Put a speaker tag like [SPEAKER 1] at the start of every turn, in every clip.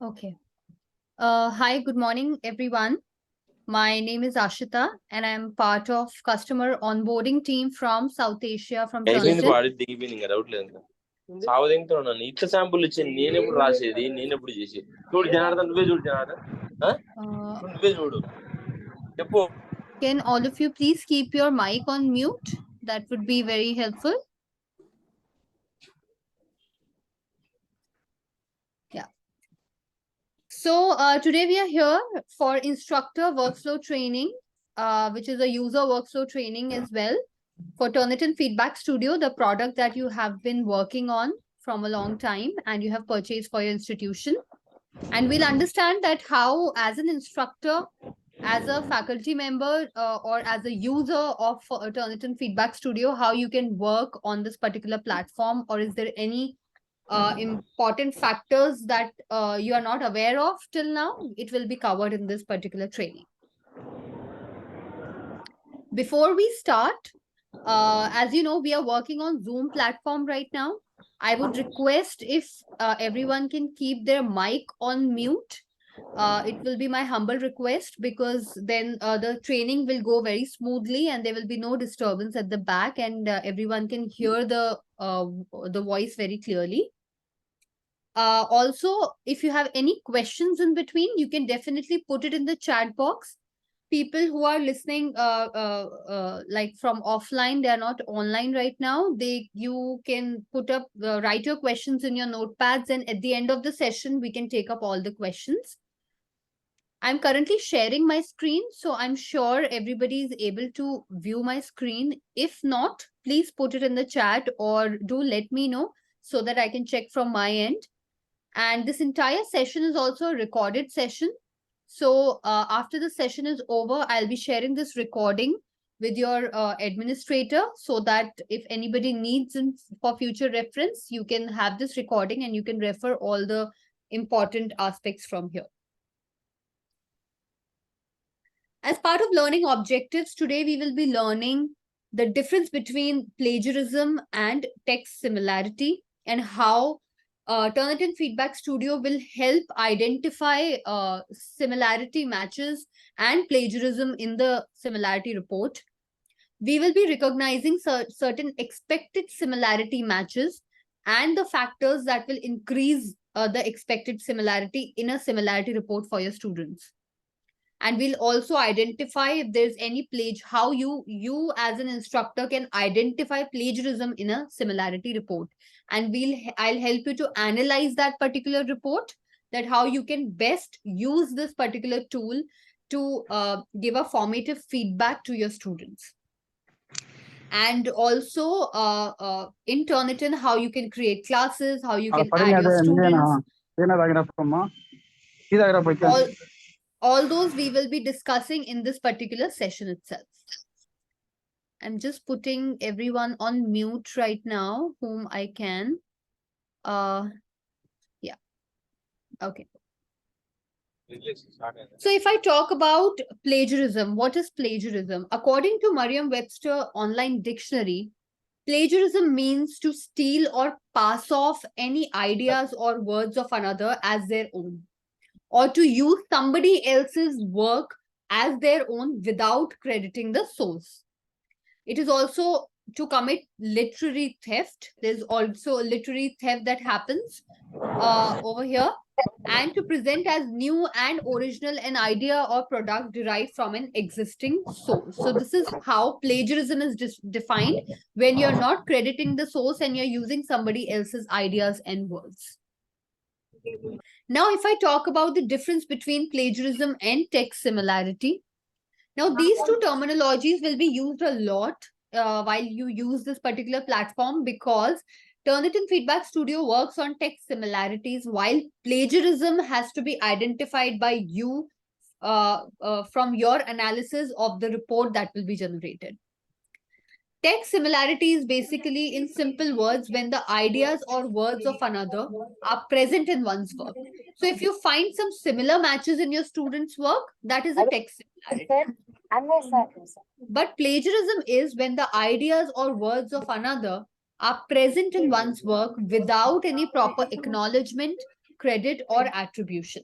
[SPEAKER 1] Okay. Hi, good morning, everyone. My name is Ashita, and I'm part of customer onboarding team from South Asia from
[SPEAKER 2] అయిపోయింది
[SPEAKER 1] Turnitin.
[SPEAKER 2] వాడి దిగిపోయింది ఇంకా doubt లేదు ఇంకా సాగు దిగుతాను నన్ను ఇట్లా శాంపుల్ ఇచ్చింది నేను ఎప్పుడు రాసేది నేను ఎప్పుడు చేసి చూడు జనార్దన్ నువ్వే చూడు జనార్దన్ నువ్వే చూడు చెప్పు.
[SPEAKER 1] Can all of you please keep your mic on mute? That would be very helpful. Yeah. So today we are here for instructor workflow training, which is a user workflow training as well for Turnitin Feedback Studio, the product that you have been working on from a long time and you have purchased for your institution. And we'll understand that how, as an instructor, as a faculty member, or as a user of Turnitin Feedback Studio, how you can work on this particular platform, or is there any important factors that you are not aware of till now? It will be covered in this particular training. Before we start, as you know, we are working on Zoom platform right now. I would request if everyone can keep their mic on mute. It will be my humble request, because then the training will go very smoothly and there will be no disturbance at the back, and everyone can hear the voice very clearly. Also, if you have any questions in between, you can definitely put it in the chat box. People who are listening like from offline, they are not online right now, you can put up write your questions in your notepads, and at the end of the session we can take up all the questions. I'm currently sharing my screen, so I'm sure everybody is able to view my screen. If not, please put it in the chat or do let me know so that I can check from my end. And this entire session is also a recorded session. So after the session is over, I'll be sharing this recording with your administrator, so that if anybody needs for future reference, you can have this recording and you can refer all the important aspects from here. As part of learning objectives, today we will be learning the difference between plagiarism and text similarity, and how Turnitin Feedback Studio will help identify similarity matches and plagiarism in the similarity report. We will be recognizing certain expected similarity matches and the factors that will increase the expected similarity in a similarity report for your students. And we'll also identify if there's any how you as an instructor can identify plagiarism in a similarity report, and I'll help you to analyze that particular report, that how you can best use this particular tool to give a formative feedback to your students. And also in Turnitin, how you can create classes, how you can add your students. All those we will be discussing in this particular session itself. I'm just putting everyone on mute right now, whom I can. Yeah. Okay. So if I talk about plagiarism, what is plagiarism? According to Merriam-Webster Online Dictionary, plagiarism means to steal or pass off any ideas or words of another as their own, or to use somebody else's work as their own without crediting the source. It is also to commit literary theft. There's also a literary theft that happens over here, and to present as new and original an idea or product derived from an existing source. So this is how plagiarism is defined, when you're not crediting the source and you're using somebody else's ideas and words. Now, if I talk about the difference between plagiarism and text similarity, now these two terminologies will be used a lot while you use this particular platform, because Turnitin Feedback Studio works on text similarities, while plagiarism has to be identified by you from your analysis of the report that will be generated. Text similarity is basically, in simple words, when the ideas or words of another are present in one's work. So if you find some similar matches in your student's work, that is a text similarity. But plagiarism is when the ideas or words of another are present in one's work without any proper acknowledgement credit or attribution.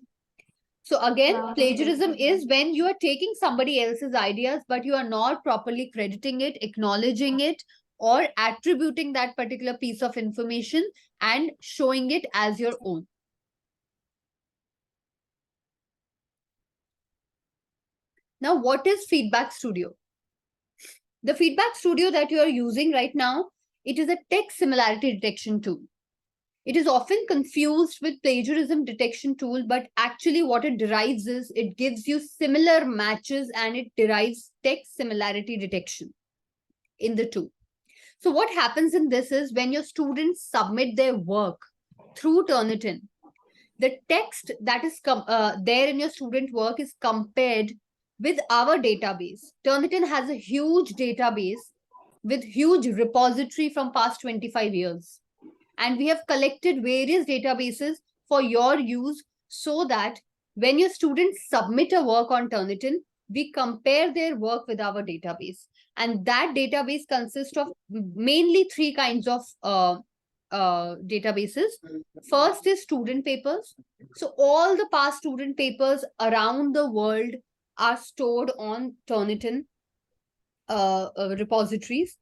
[SPEAKER 1] So again, plagiarism is when you are taking somebody else's ideas, but you are not properly crediting it, acknowledging it, or attributing that particular piece of information and showing it as your own. Now, what is Feedback Studio? The Feedback Studio that you are using right now, it is a text similarity detection tool. It is often confused with plagiarism detection tool, but actually what it derives is it gives you similar matches and it derives text similarity detection in the two. So what happens in this is when your students submit their work through Turnitin, the text that is there in your student work is compared with our database. Turnitin has a huge database with huge repository from past 25 years. And we have collected various databases for your use so that when your students submit a work on Turnitin, we compare their work with our database. And that database consists of mainly three kinds of databases. First is student papers. So all the past student papers around the world are stored on Turnitin repositories.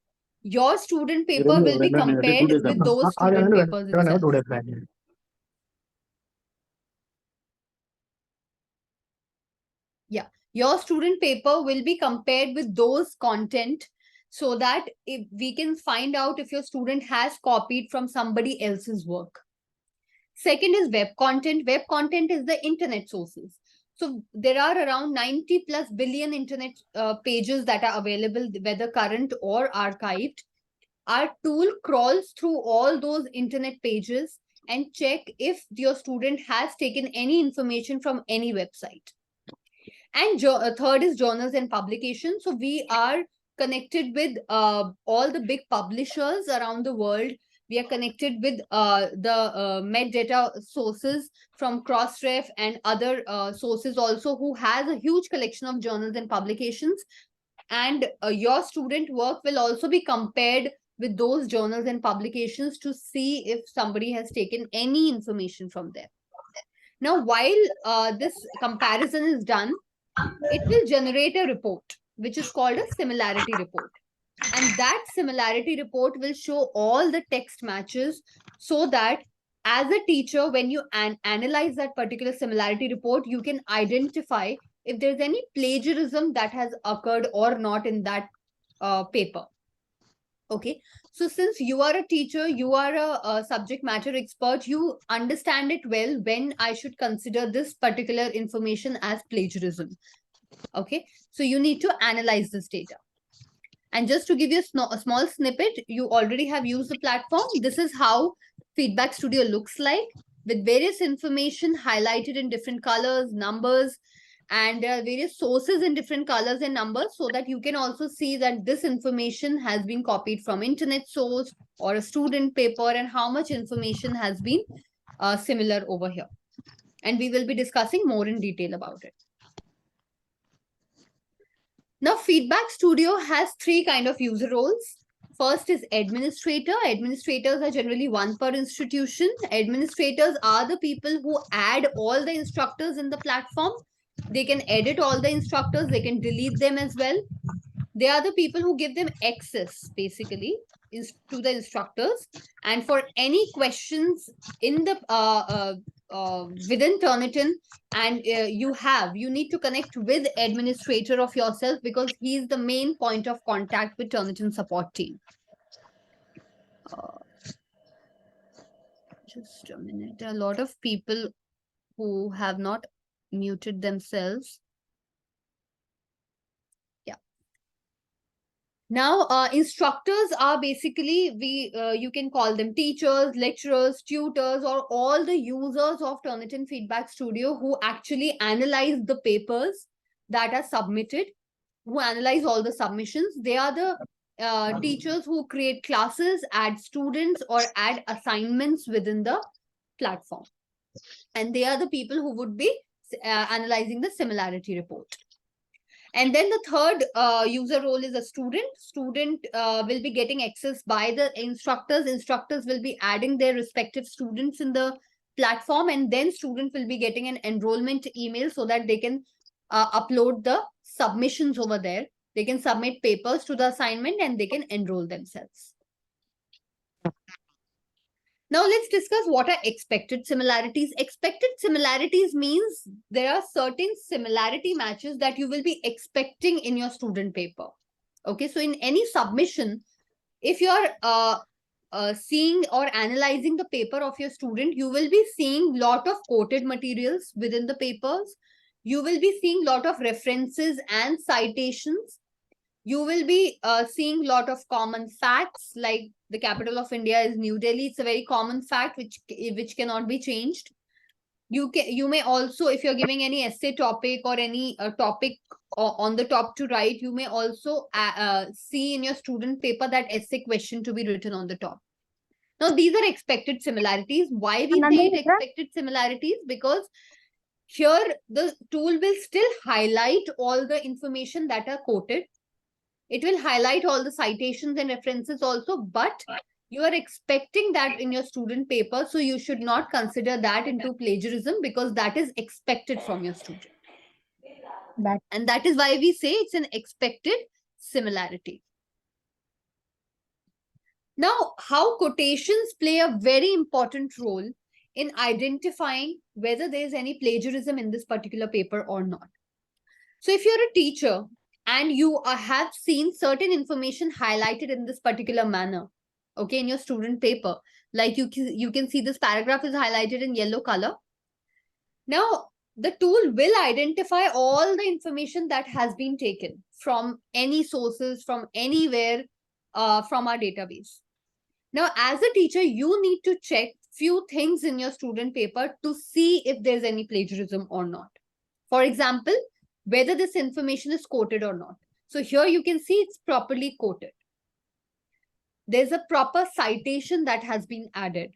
[SPEAKER 1] Your student paper will be compared with those student papers itself. Yeah, your student paper will be compared with those content so that if we can find out if your student has copied from somebody else's work. Second is web content. Web content is the internet sources. So there are around 90 plus billion internet pages that are available, whether current or archived. Our tool crawls through all those internet pages and check if your student has taken any information from any website. And third is journals and publications. So we are connected with all the big publishers around the world. We are connected with the metadata sources from Crossref and other sources also who has a huge collection of journals and publications. And your student work will also be compared with those journals and publications to see if somebody has taken any information from there. Now, while this comparison is done, it will generate a report, which is called a similarity report. And that similarity report will show all the text matches so that as a teacher, when you analyze that particular similarity report, you can identify if there's any plagiarism that has occurred or not in that paper. Okay, so since you are a teacher, you are a subject matter expert, you understand it well when I should consider this particular information as plagiarism. Okay, so you need to analyze this data. And just to give you a small snippet, you already have used the platform. This is how Feedback Studio looks like, with various information highlighted in different colors, numbers, and there are various sources in different colors and numbers so that you can also see that this information has been copied from internet source or a student paper and how much information has been similar over here. And we will be discussing more in detail about it. Now, Feedback Studio has three kind of user roles. First is administrator. Administrators are generally one per institution. Administrators are the people who add all the instructors in the platform. They can edit all the instructors. They can delete them as well. They are the people who give them access, basically, to the instructors. And for any questions in the within Turnitin, and you need to connect with administrator of yourself because he is the main point of contact with Turnitin support team. Just a minute. There are a lot of people who have not muted themselves. Now, instructors are basically, you can call them teachers, lecturers, tutors, or all the users of Turnitin Feedback Studio who actually analyze the papers that are submitted, who analyze all the submissions. They are the teachers who create classes, add students, or add assignments within the platform. And they are the people who would be analyzing the similarity report. And then the third user role is a student. Student will be getting access by the instructors. Instructors will be adding their respective students in the platform, and then student will be getting an enrollment email so that they can upload the submissions over there. They can submit papers to the assignment and they can enroll themselves. Now let's discuss what are expected similarities. Expected similarities means there are certain similarity matches that you will be expecting in your student paper. Okay, so in any submission, if you're seeing or analyzing the paper of your student, you will be seeing lot of quoted materials within the papers. You will be seeing lot of references and citations. You will be seeing lot of common facts, like the capital of India is New Delhi. It's a very common fact which cannot be changed. You may also, if you're giving any essay topic or any topic on the top to write, you may also see in your student paper that essay question to be written on the top. Now, these are expected similarities. Why we say it expected similarities? Because here the tool will still highlight all the information that are quoted. It will highlight all the citations and references also, but you are expecting that in your student paper. So you should not consider that into plagiarism, because that is expected from your student. And that is why we say it's an expected similarity. Now, how quotations play a very important role in identifying whether there is any plagiarism in this particular paper or not. So if you're a teacher and you have seen certain information highlighted in this particular manner, okay, in your student paper, like you can see this paragraph is highlighted in yellow color. Now, the tool will identify all the information that has been taken from any sources, from anywhere, from our database. Now, as a teacher, you need to check few things in your student paper to see if there's any plagiarism or not. For example, whether this information is quoted or not. So here you can see it's properly quoted. There's a proper citation that has been added,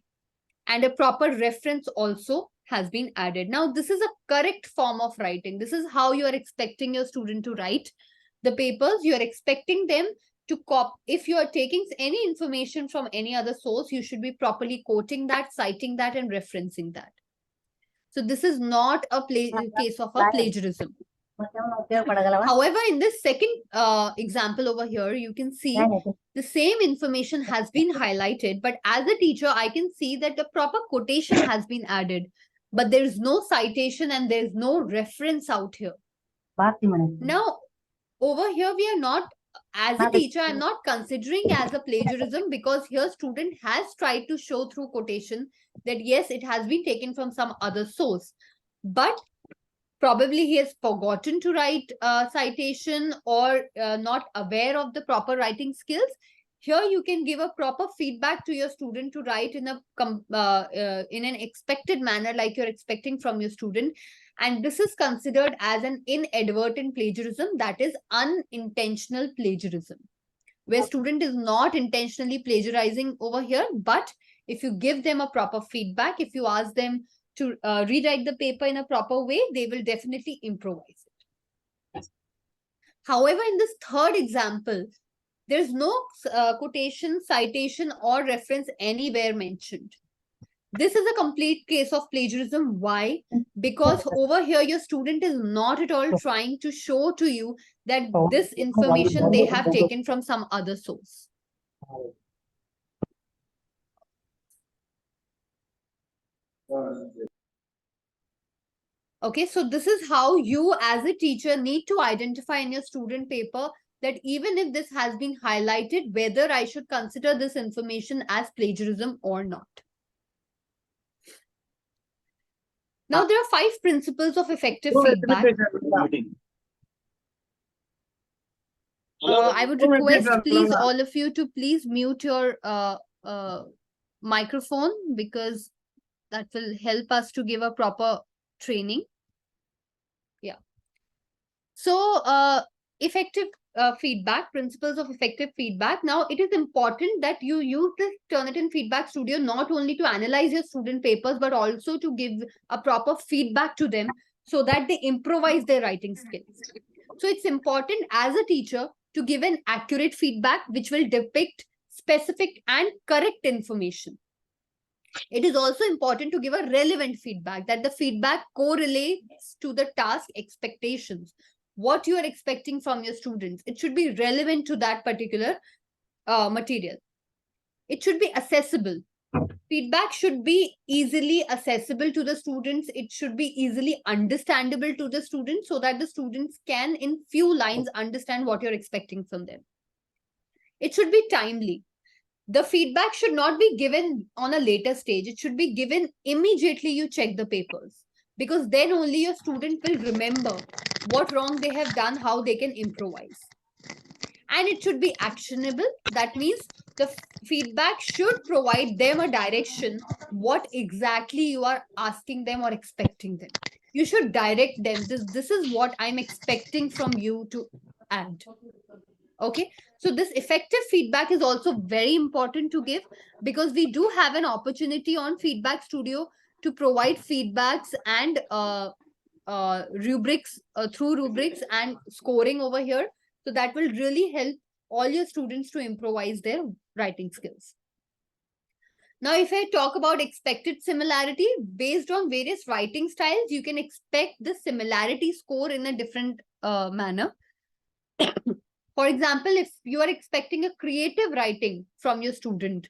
[SPEAKER 1] and a proper reference also has been added. Now, this is a correct form of writing. This is how you are expecting your student to write the papers. You are expecting them to if you are taking any information from any other source, you should be properly quoting that, citing that, and referencing that. So this is not a case of a plagiarism. However, in this second example over here, you can see the same information has been highlighted, but as a teacher, I can see that the proper quotation has been added, but there is no citation and there is no reference out here. Now, over here, we are not, as a teacher, I'm not considering as a plagiarism, because here student has tried to show through quotation that yes, it has been taken from some other source, but probably he has forgotten to write citation or not aware of the proper writing skills. Here you can give a proper feedback to your student to write in an expected manner, like you're expecting from your student. And this is considered as an inadvertent plagiarism, that is unintentional plagiarism, where student is not intentionally plagiarizing over here. But if you give them a proper feedback, if you ask them to rewrite the paper in a proper way, they will definitely improvise it. However, in this third example, there is no quotation, citation, or reference anywhere mentioned. This is a complete case of plagiarism. Why? Because over here, your student is not at all trying to show to you that this information they have taken from some other source. Okay, so this is how you as a teacher need to identify in your student paper that even if this has been highlighted, whether I should consider this information as plagiarism or not. Now, there are 5 principles of effective feedback. I would request, please, all of you to please mute your microphone, because that will help us to give a proper training. Yeah. So, effective feedback, principles of effective feedback. Now, it is important that you use this Turnitin Feedback Studio not only to analyze your student papers, but also to give a proper feedback to them so that they improvise their writing skills. So it's important as a teacher to give an accurate feedback which will depict specific and correct information. It is also important to give a relevant feedback, that the feedback correlates to the task expectations. What you are expecting from your students, it should be relevant to that particular material. It should be accessible. Feedback should be easily accessible to the students. It should be easily understandable to the students so that the students can, in few lines, understand what you're expecting from them. It should be timely. The feedback should not be given on a later stage. It should be given immediately you check the papers, because then only your student will remember what wrong they have done, how they can improvise. And it should be actionable. That means the feedback should provide them a direction, what exactly you are asking them or expecting them. You should direct them. This is what I'm expecting from you to add. Okay, so this effective feedback is also very important to give, because we do have an opportunity on Feedback Studio to provide feedbacks and rubrics, through rubrics and scoring over here. So that will really help all your students to improvise their writing skills. Now, if I talk about expected similarity, based on various writing styles, you can expect the similarity score in a different manner. For example, if you are expecting a creative writing from your student,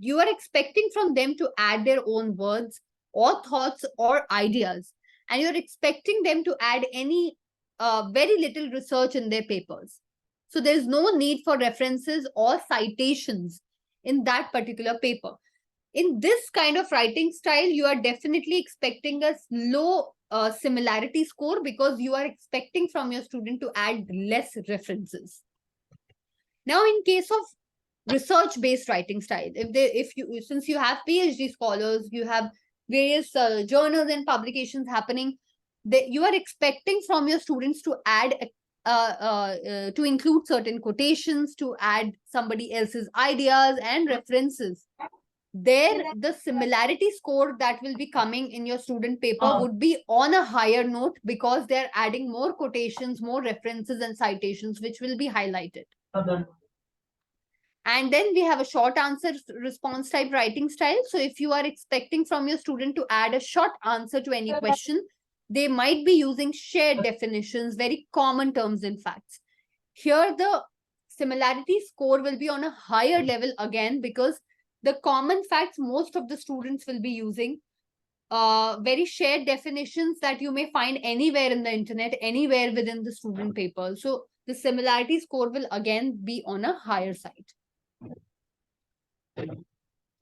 [SPEAKER 1] you are expecting from them to add their own words or thoughts or ideas, and you're expecting them to add any very little research in their papers. So there's no need for references or citations in that particular paper. In this kind of writing style, you are definitely expecting a low similarity score, because you are expecting from your student to add less references. Now, in case of research based writing style, since you have PhD scholars, you have various journals and publications happening, that you are expecting from your students to add to include certain quotations, to add somebody else's ideas and references. There, the similarity score that will be coming in your student paper would be on a higher note, because they're adding more quotations, more references and citations, which will be highlighted. And then we have a short answer response type writing style. So if you are expecting from your student to add a short answer to any question, they might be using shared definitions, very common terms and facts. Here, the similarity score will be on a higher level again, because the common facts most of the students will be using, very shared definitions that you may find anywhere in the internet, anywhere within the student paper. So the similarity score will again be on a higher side.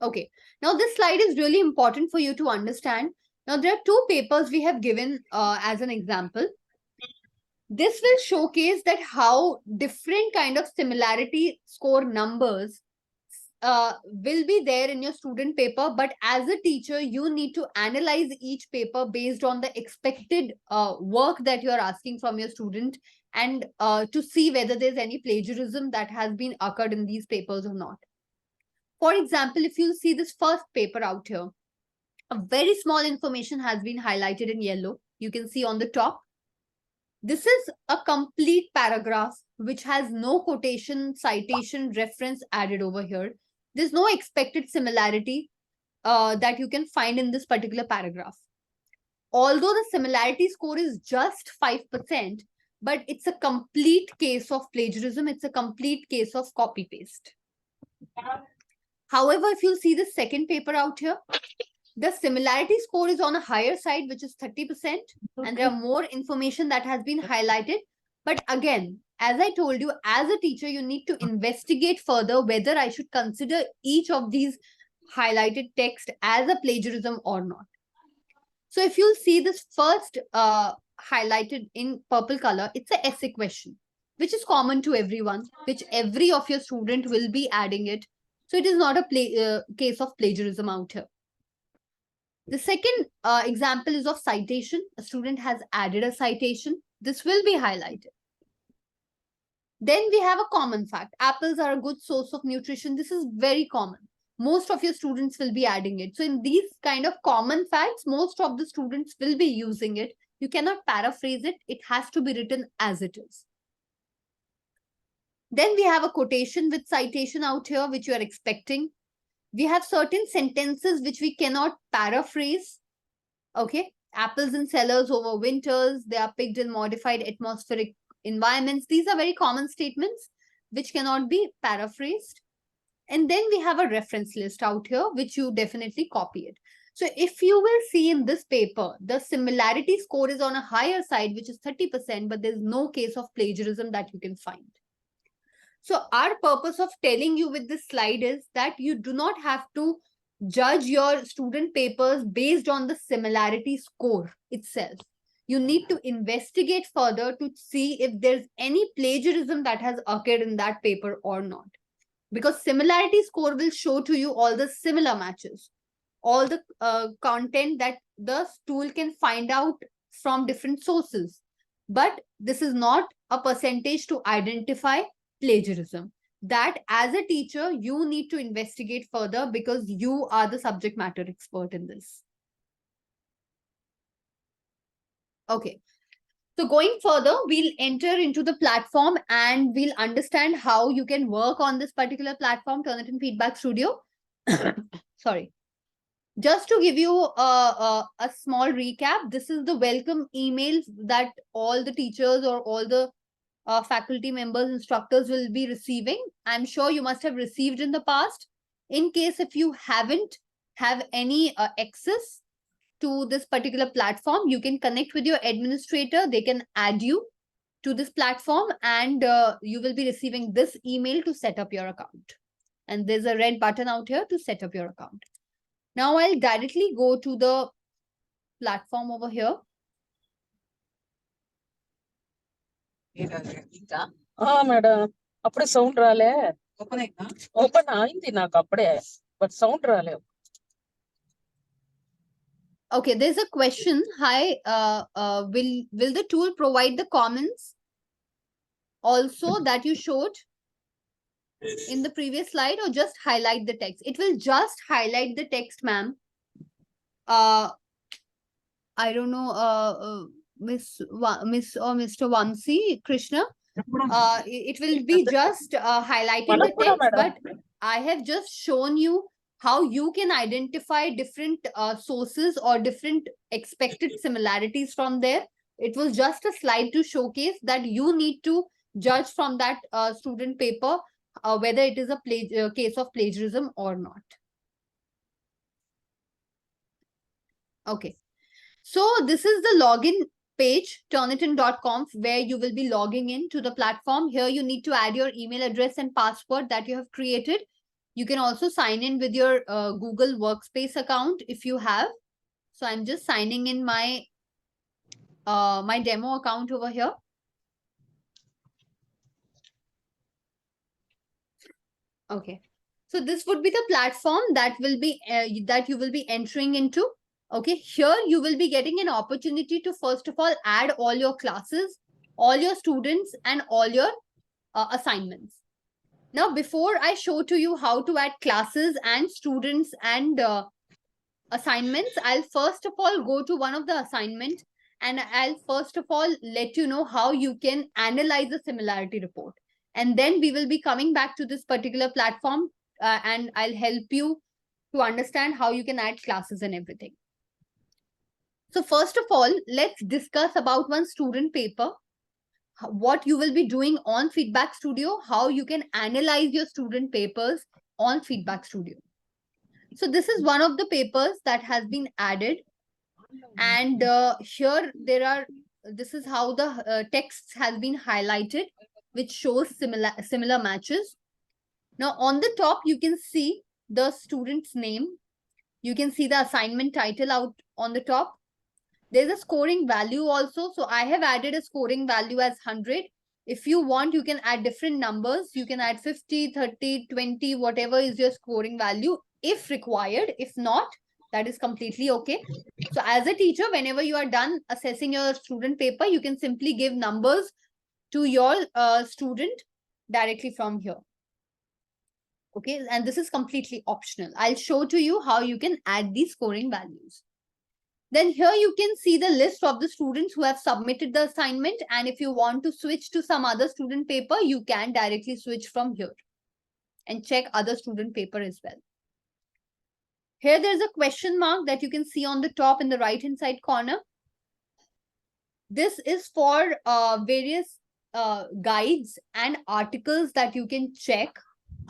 [SPEAKER 1] Okay, now this slide is really important for you to understand. Now, there are two papers we have given as an example. This will showcase that how different kind of similarity score numbers will be there in your student paper, but as a teacher, you need to analyze each paper based on the expected work that you are asking from your student, and to see whether there's any plagiarism that has been occurred in these papers or not. For example, if you see this first paper out here, a very small information has been highlighted in yellow. You can see on the top. This is a complete paragraph which has no quotation, citation, reference added over here. There's no expected similarity that you can find in this particular paragraph. Although the similarity score is just 5%, but it's a complete case of plagiarism. It's a complete case of copy paste. However, if you see the second paper out here, the similarity score is on a higher side, which is 30%, and there are more information that has been highlighted. But again, as I told you, as a teacher, you need to investigate further whether I should consider each of these highlighted text as a plagiarism or not. So if you'll see this first highlighted in purple color, it's a essay question, which is common to everyone, which every of your student will be adding it. So it is not a case of plagiarism out here. The second example is of citation. A student has added a citation. This will be highlighted. Then we have a common fact. Apples are a good source of nutrition. This is very common. Most of your students will be adding it. So in these kind of common facts, most of the students will be using it. You cannot paraphrase it. It has to be written as it is. Then we have a quotation with citation out here, which you are expecting. We have certain sentences which we cannot paraphrase. Okay. Apples in cellars over winters. They are picked in modified atmospheric environments. These are very common statements which cannot be paraphrased. And then we have a reference list out here, which you definitely copy it. So if you will see in this paper, the similarity score is on a higher side, which is 30%, but there's no case of plagiarism that you can find. So our purpose of telling you with this slide is that you do not have to judge your student papers based on the similarity score itself. You need to investigate further to see if there's any plagiarism that has occurred in that paper or not. Because similarity score will show to you all the similar matches, all the content that the tool can find out from different sources. But this is not a percentage to identify plagiarism. That as a teacher, you need to investigate further because you are the subject matter expert in this. Okay. So going further, we'll enter into the platform and we'll understand how you can work on this particular platform, Turnitin Feedback Studio. Sorry. Just to give you a small recap, this is the welcome emails that all the teachers or all the faculty members, instructors will be receiving. I'm sure you must have received in the past. In case if you haven't have any access to this particular platform, you can connect with your administrator. They can add you to this platform and you will be receiving this email to set up your account. And there's a red button out here to set up your account. Now I'll directly go to the platform over here.
[SPEAKER 3] Madam, appude sound rale. Open ayindi naaku appude, but sound rale.
[SPEAKER 1] Okay, there's a question. Hi, will the tool provide the comments also that you showed in the previous slide, or just highlight the text? It will just highlight the text, ma'am. I don't know, Miss or Mr. Vamsi Krishna. It will be just highlighting the text, but I have just shown you how you can identify different sources or different expected similarities from there. It was just a slide to showcase that you need to judge from that student paper whether it is a case of plagiarism or not. Okay. So this is the login page, turnitin.com, where you will be logging in to the platform. Here you need to add your email address and password that you have created. You can also sign in with your Google Workspace account if you have. So I'm just signing in my my demo account over here. Okay. So this would be the platform that will be that you will be entering into. Okay, here you will be getting an opportunity to first of all add all your classes, all your students, and all your assignments. Now, before I show to you how to add classes and students and assignments, I'll first of all go to one of the assignments and I'll first of all let you know how you can analyze a similarity report. And then we will be coming back to this particular platform and I'll help you to understand how you can add classes and everything. So first of all, let's discuss about one student paper, what you will be doing on Feedback Studio, how you can analyze your student papers on Feedback Studio. So this is one of the papers that has been added. And here there are, this is how the text has been highlighted, which shows similar matches. Now on the top, you can see the student's name. You can see the assignment title out on the top. There's a scoring value also. So I have added a scoring value as 100. If you want, you can add different numbers. You can add 50, 30, 20, whatever is your scoring value if required. If not, that is completely okay. So as a teacher, whenever you are done assessing your student paper, you can simply give numbers to your student directly from here. Okay, and this is completely optional. I'll show to you how you can add these scoring values. Then here you can see the list of the students who have submitted the assignment. And if you want to switch to some other student paper, you can directly switch from here and check other student paper as well. Here there's a question mark that you can see on the top in the right hand side corner. This is for various guides and articles that you can check.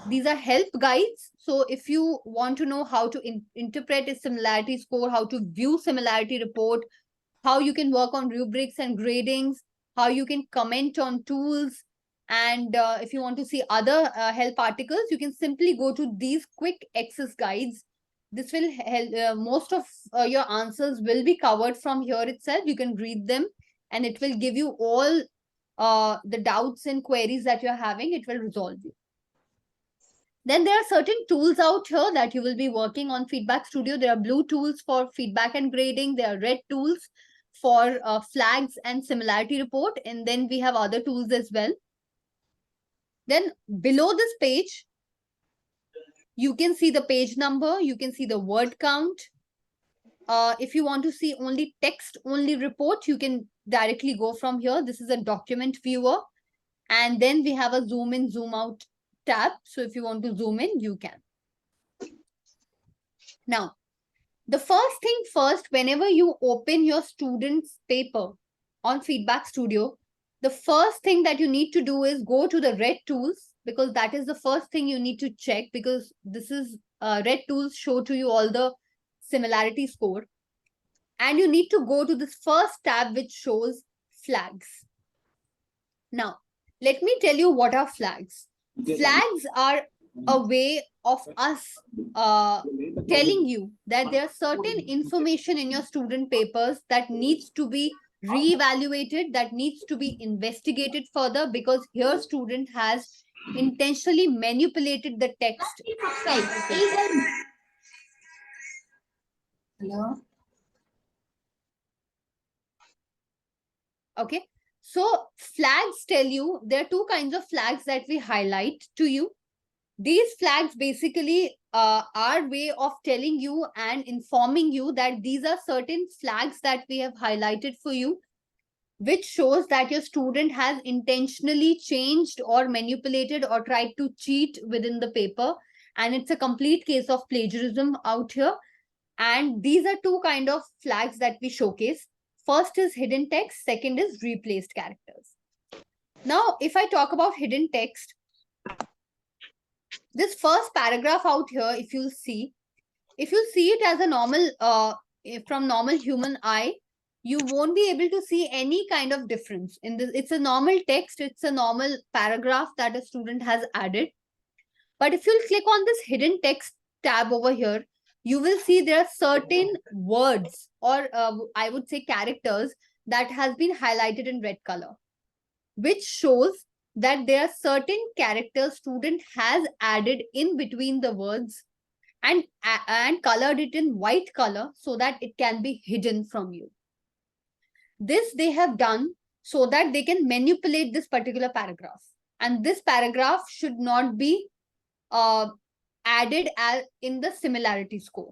[SPEAKER 1] These are help guides. So if you want to know how to interpret a similarity score, how to view similarity report, how you can work on rubrics and gradings, how you can comment on tools, and if you want to see other help articles, you can simply go to these quick access guides. This will help. Most of your answers will be covered from here itself. You can read them and it will give you all the doubts and queries that you're having. It will resolve you. Then there are certain tools out here that you will be working on Feedback Studio. There are blue tools for feedback and grading. There are red tools for flags and similarity report. And then we have other tools as well. Then below this page, you can see the page number. You can see the word count. If you want to see only text only report, you can directly go from here. This is a document viewer. And then we have a zoom in, zoom out tab. So if you want to zoom in, you can. Now, the first thing first, whenever you open your student's paper on Feedback Studio, the first thing that you need to do is go to the red tools, because that is the first thing you need to check, because this is red tools show to you all the similarity score. And you need to go to this first tab which shows flags. Now, let me tell you what are flags. Flags are a way of us telling you that there are certain information in your student papers that needs to be reevaluated, that needs to be investigated further, because here student has intentionally manipulated the text. Hello? Okay. So flags tell you, there are two kinds of flags that we highlight to you. These flags basically are way of telling you and informing you that these are certain flags that we have highlighted for you, which shows that your student has intentionally changed or manipulated or tried to cheat within the paper. And it's a complete case of plagiarism out here. And these are two kind of flags that we showcase. First is hidden text, second is replaced characters. Now, if I talk about hidden text, this first paragraph out here, if you see it as a normal, from normal human eye, you won't be able to see any kind of difference in this. It's a normal text. It's a normal paragraph that a student has added. But if you click on this hidden text tab over here, you will see there are certain words, or I would say characters, that has been highlighted in red color, which shows that there are certain characters student has added in between the words and colored it in white color so that it can be hidden from you. This they have done so that they can manipulate this particular paragraph. And this paragraph should not be added as in the similarity score.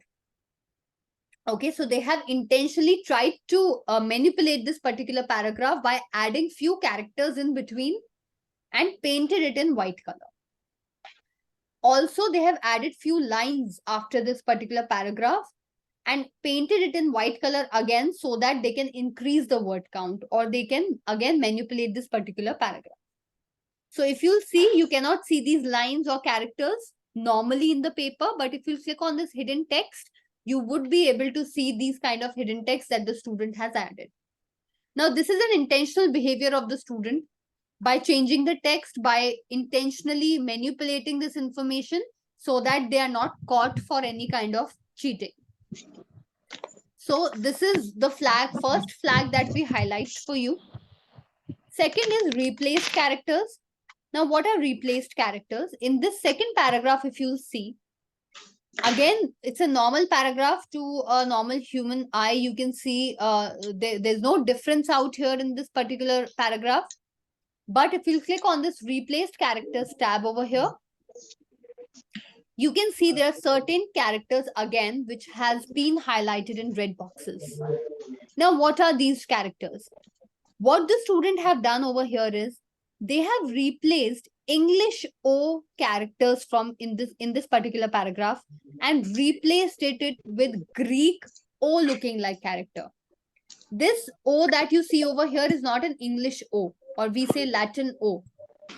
[SPEAKER 1] Okay, so they have intentionally tried to manipulate this particular paragraph by adding few characters in between and painted it in white color. Also, they have added few lines after this particular paragraph and painted it in white color again so that they can increase the word count, or they can again manipulate this particular paragraph. So if you see, you cannot see these lines or characters normally in the paper, but if you click on this hidden text, you would be able to see these kind of hidden text that the student has added. Now, this is an intentional behavior of the student by changing the text, by intentionally manipulating this information so that they are not caught for any kind of cheating. So this is the first flag that we highlight for you. Second is replaced characters. Now, what are replaced characters? In this second paragraph, if you see, again, it's a normal paragraph to a normal human eye. You can see there's no difference out here in this particular paragraph. But if you click on this replaced characters tab over here, you can see there are certain characters again, which has been highlighted in red boxes. Now, what are these characters? What the student have done over here is they have replaced English O characters from in this particular paragraph and replaced it with Greek O looking like character. This O that you see over here is not an English O, or we say Latin O.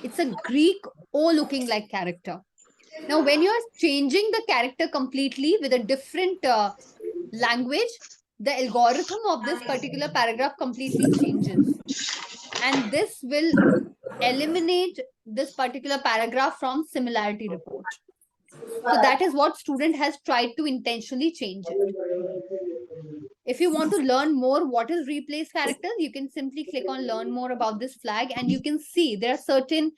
[SPEAKER 1] It's a Greek O looking like character. Now, when you are changing the character completely with a different language, the algorithm of this particular paragraph completely changes. And this will eliminate this particular paragraph from similarity report. So that is what student has tried to intentionally change it. If you want to learn more what is replace characters, you can simply click on learn more about this flag, and you can see there are certain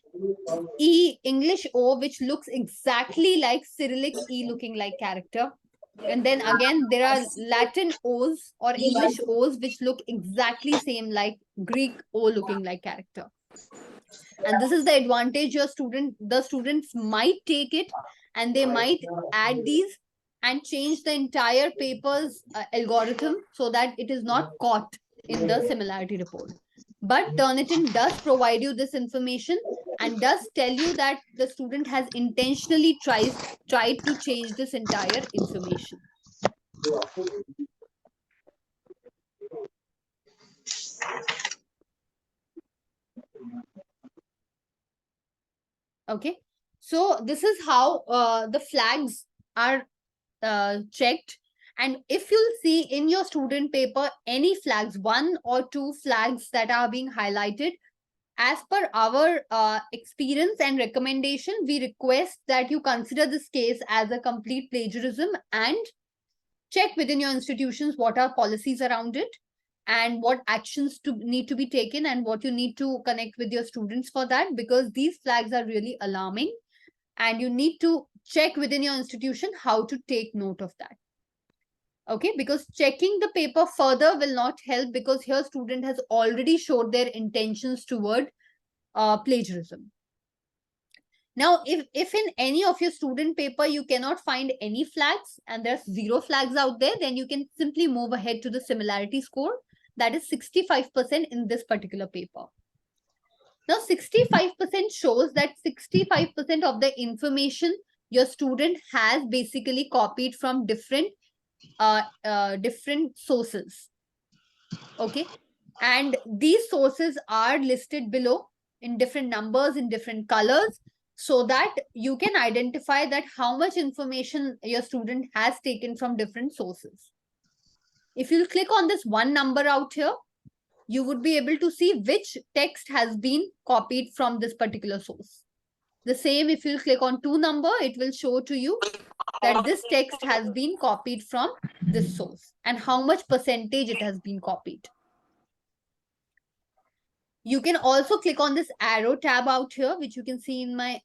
[SPEAKER 1] English O which looks exactly like Cyrillic E looking like character. And then again, there are Latin O's or English O's which look exactly same like Greek O looking like character. And this is the advantage the students might take it, and they might add these and change the entire paper's algorithm so that it is not caught in the similarity report. But Turnitin does provide you this information and does tell you that the student has intentionally tried to change this entire information. Okay, so this is how the flags are checked. And if you'll see in your student paper any flags, 1 or 2 flags that are being highlighted, as per our experience and recommendation, we request that you consider this case as a complete plagiarism and check within your institutions what are policies around it and what actions need to be taken and what you need to connect with your students for that, because these flags are really alarming and you need to check within your institution how to take note of that. Okay, because checking the paper further will not help, because here student has already showed their intentions toward plagiarism. Now, if in any of your student paper you cannot find any flags and there's 0 flags out there, then you can simply move ahead to the similarity score. That is 65% in this particular paper. Now, 65% shows that 65% of the information your student has basically copied from different sources. Okay, and these sources are listed below in different numbers, in different colors, so that you can identify that how much information your student has taken from different sources. If you click on this 1 number out here, you would be able to see which text has been copied from this particular source. The same, if you click on 2 number, it will show to you that this text has been copied from this source and how much percentage it has been copied. You can also click on this arrow tab out here, which you can see in my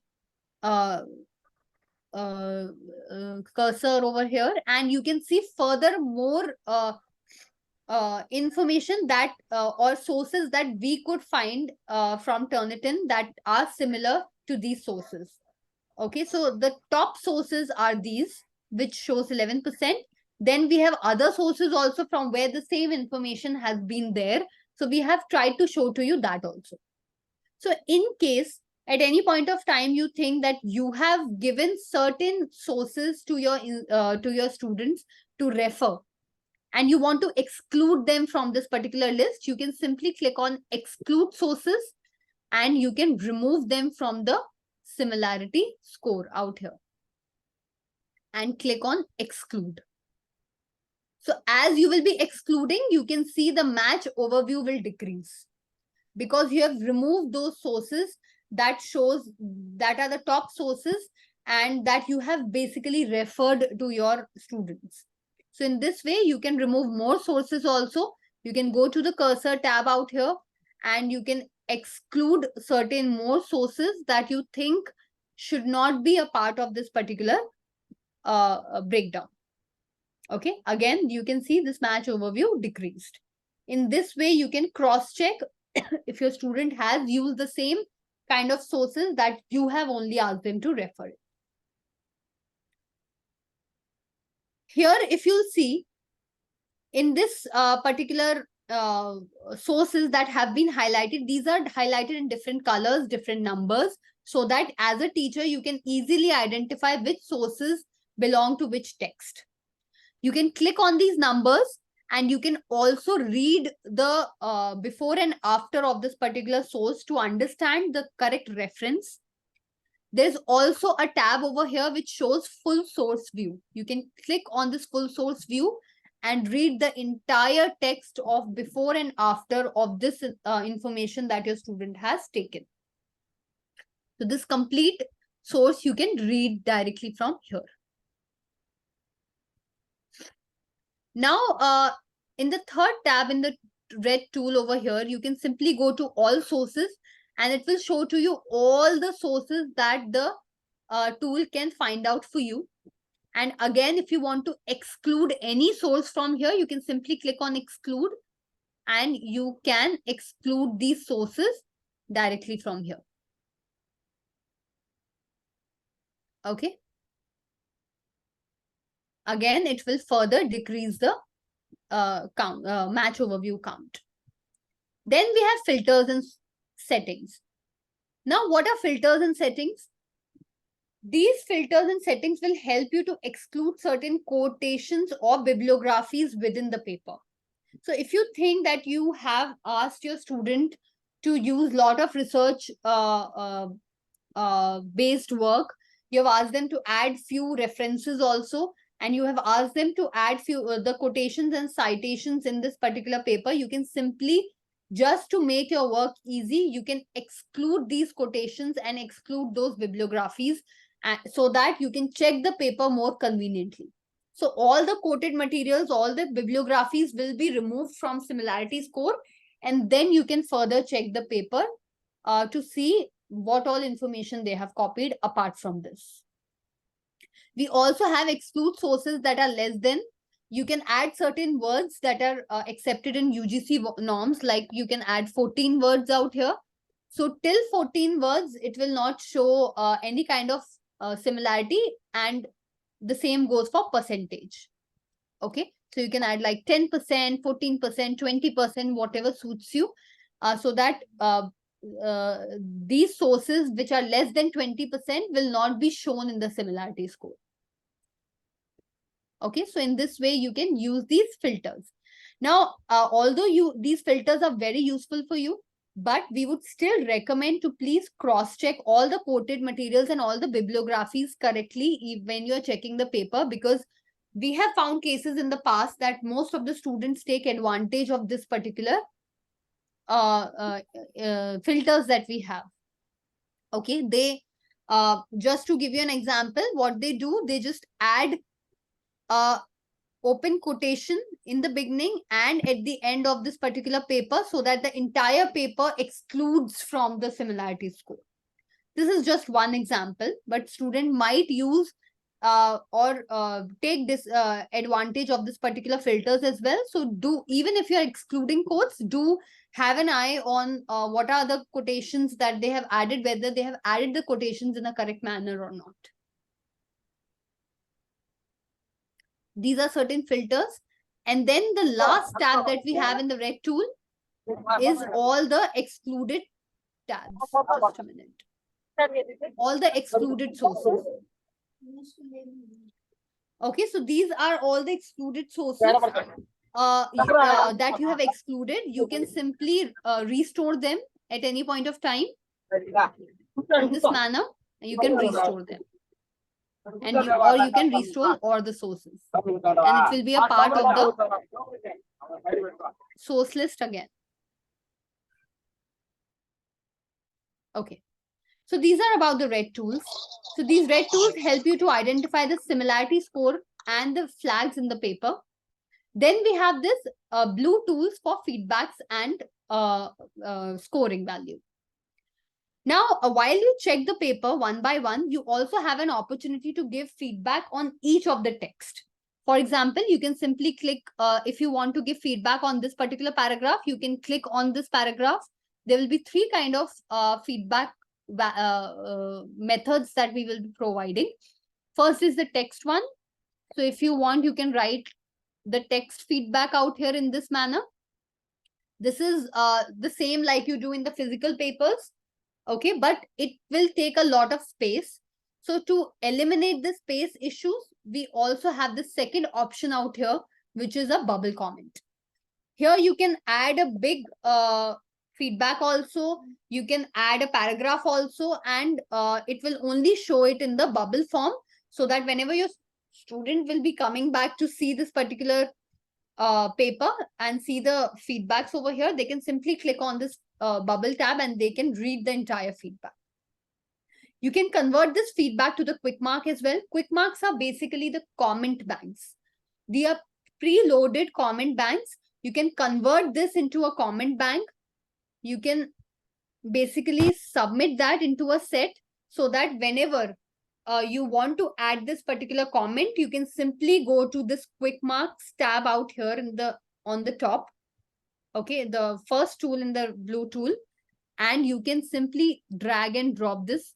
[SPEAKER 1] cursor over here, and you can see further more information that or sources that we could find from Turnitin that are similar to these sources. Okay, so the top sources are these, which shows 11%. Then we have other sources also from where the same information has been there. So we have tried to show to you that also. So in case at any point of time you think that you have given certain sources to your students to refer and you want to exclude them from this particular list, you can simply click on exclude sources and you can remove them from the similarity score out here and click on exclude. So as you will be excluding, you can see the match overview will decrease because you have removed those sources that are the top sources and that you have basically referred to your students. So in this way, you can remove more sources also. You can go to the cursor tab out here and you can exclude certain more sources that you think should not be a part of this particular breakdown. Okay, again, you can see this match overview decreased. In this way, you can cross-check if your student has used the same kind of sources that you have only asked them to refer it. Here, if you'll see, in this particular sources that have been highlighted. These are highlighted in different colors, different numbers, so that as a teacher, you can easily identify which sources belong to which text. You can click on these numbers and you can also read the before and after of this particular source to understand the correct reference. There's also a tab over here which shows full source view. You can click on this full source view and read the entire text of before and after of this information that your student has taken. So this complete source you can read directly from here. Now, in the third tab in the red tool over here, you can simply go to all sources and it will show to you all the sources that the tool can find out for you. And again, if you want to exclude any source from here, you can simply click on exclude and you can exclude these sources directly from here. Okay. Again, it will further decrease the match overview count. Then we have filters and settings. Now, what are filters and settings? These filters and settings will help you to exclude certain quotations or bibliographies within the paper. So if you think that you have asked your student to use a lot of research based work, you have asked them to add few references also, and you have asked them to add few the quotations and citations in this particular paper, you can simply, just to make your work easy, you can exclude these quotations and exclude those bibliographies so that you can check the paper more conveniently. So all the quoted materials, all the bibliographies will be removed from similarity score, and then you can further check the paper to see what all information they have copied apart from this. We also have exclude sources that are less than. You can add certain words that are accepted in UGC norms, like you can add 14 words out here. So till 14 words, it will not show any kind of similarity, and the same goes for percentage. Okay, so you can add like 10%, 14%, 20%, whatever suits you, so that these sources which are less than 20% will not be shown in the similarity score. Okay, so in this way, you can use these filters. Now, although these filters are very useful for you, but we would still recommend to please cross-check all the quoted materials and all the bibliographies correctly when you're checking the paper, because we have found cases in the past that most of the students take advantage of this particular filters that we have. Okay, they just to give you an example, what they do, they just add open quotation in the beginning and at the end of this particular paper, so that the entire paper excludes from the similarity score. This is just one example, but student might use or take this advantage of this particular filters as well. So even if you're excluding quotes, do have an eye on what are the quotations that they have added, whether they have added the quotations in a correct manner or not. These are certain filters. And then the last tab that we have in the red tool is all the excluded tabs. Just a minute. All the excluded sources. Okay, so these are all the excluded sources that you have excluded. You can simply restore them at any point of time in this manner, and you can restore them. And you can restore all the sources, and it will be a part of the source list again. Okay, so these are about the red tools. So these red tools help you to identify the similarity score and the flags in the paper. Then we have this blue tools for feedbacks and scoring value. Now, while you check the paper one by one, you also have an opportunity to give feedback on each of the text. For example, you can simply click, if you want to give feedback on this particular paragraph, you can click on this paragraph. There will be three kind of feedback methods that we will be providing. First is the text one. So if you want, you can write the text feedback out here in this manner. This is the same like you do in the physical papers. Okay, but it will take a lot of space. So to eliminate the space issues, we also have the second option out here, which is a bubble comment. Here you can add a big feedback also. You can add a paragraph also, and it will only show it in the bubble form, so that whenever your student will be coming back to see this particular paper and see the feedbacks over here, they can simply click on this bubble tab and they can read the entire feedback. You can convert this feedback to the quick mark as well. Quick marks are basically the comment banks. They are preloaded comment banks. You can convert this into a comment bank. You can basically submit that into a set, so that whenever you want to add this particular comment, you can simply go to this quick marks tab out here in the on the top. Okay, the first tool in the blue tool, and you can simply drag and drop this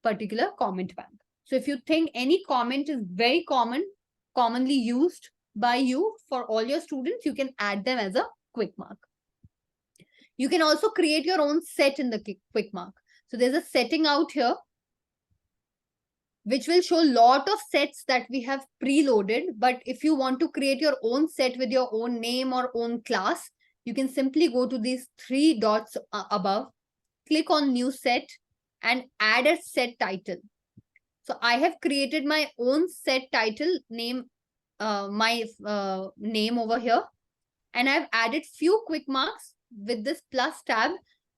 [SPEAKER 1] particular comment bank. So if you think any comment is very commonly used by you for all your students, you can add them as a quick mark. You can also create your own set in the quick mark. So there's a setting out here which will show a lot of sets that we have preloaded. But if you want to create your own set with your own name or own class, you can simply go to these three dots above, click on new set and add a set title. So I have created my own set title name, my name over here, and I've added few quick marks with this plus tab,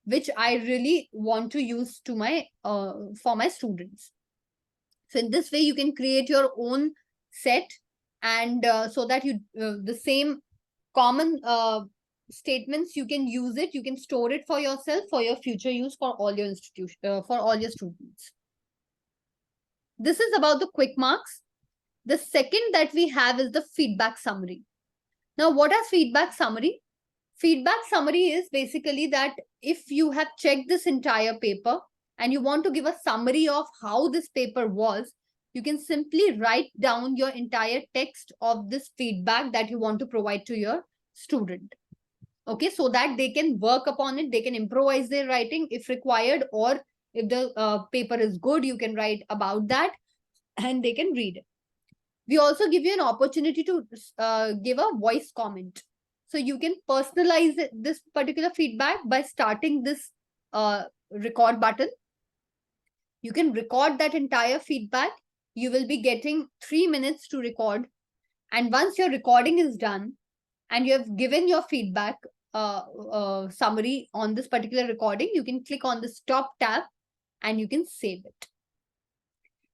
[SPEAKER 1] which I really want to use to my for my students. So in this way, you can create your own set, and so that you the same common statements, you can use it, you can store it for yourself for your future use for all your institution, for all your students. This is about the quick marks. The second that we have is the feedback summary. Now, what is feedback summary? Feedback summary is basically that if you have checked this entire paper and you want to give a summary of how this paper was, you can simply write down your entire text of this feedback that you want to provide to your student. Okay, so that they can work upon it, they can improvise their writing if required, or if the paper is good, you can write about that and they can read it. We also give you an opportunity to give a voice comment. So you can personalize this particular feedback by starting this record button. You can record that entire feedback. You will be getting 3 minutes to record. And once your recording is done and you have given your feedback summary on this particular recording, you can click on the stop tab and you can save it.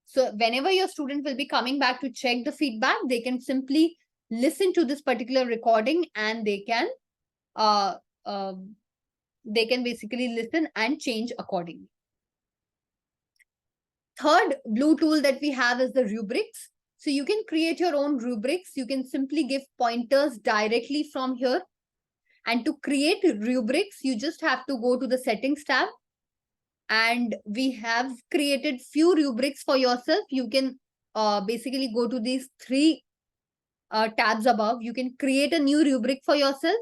[SPEAKER 1] So whenever your student will be coming back to check the feedback, they can simply listen to this particular recording and they can basically listen and change accordingly. Third blue tool that we have is the rubrics. So you can create your own rubrics. You can simply give pointers directly from here. And to create rubrics, you just have to go to the settings tab. And we have created few rubrics for yourself. You can basically go to these three tabs above. You can create a new rubric for yourself,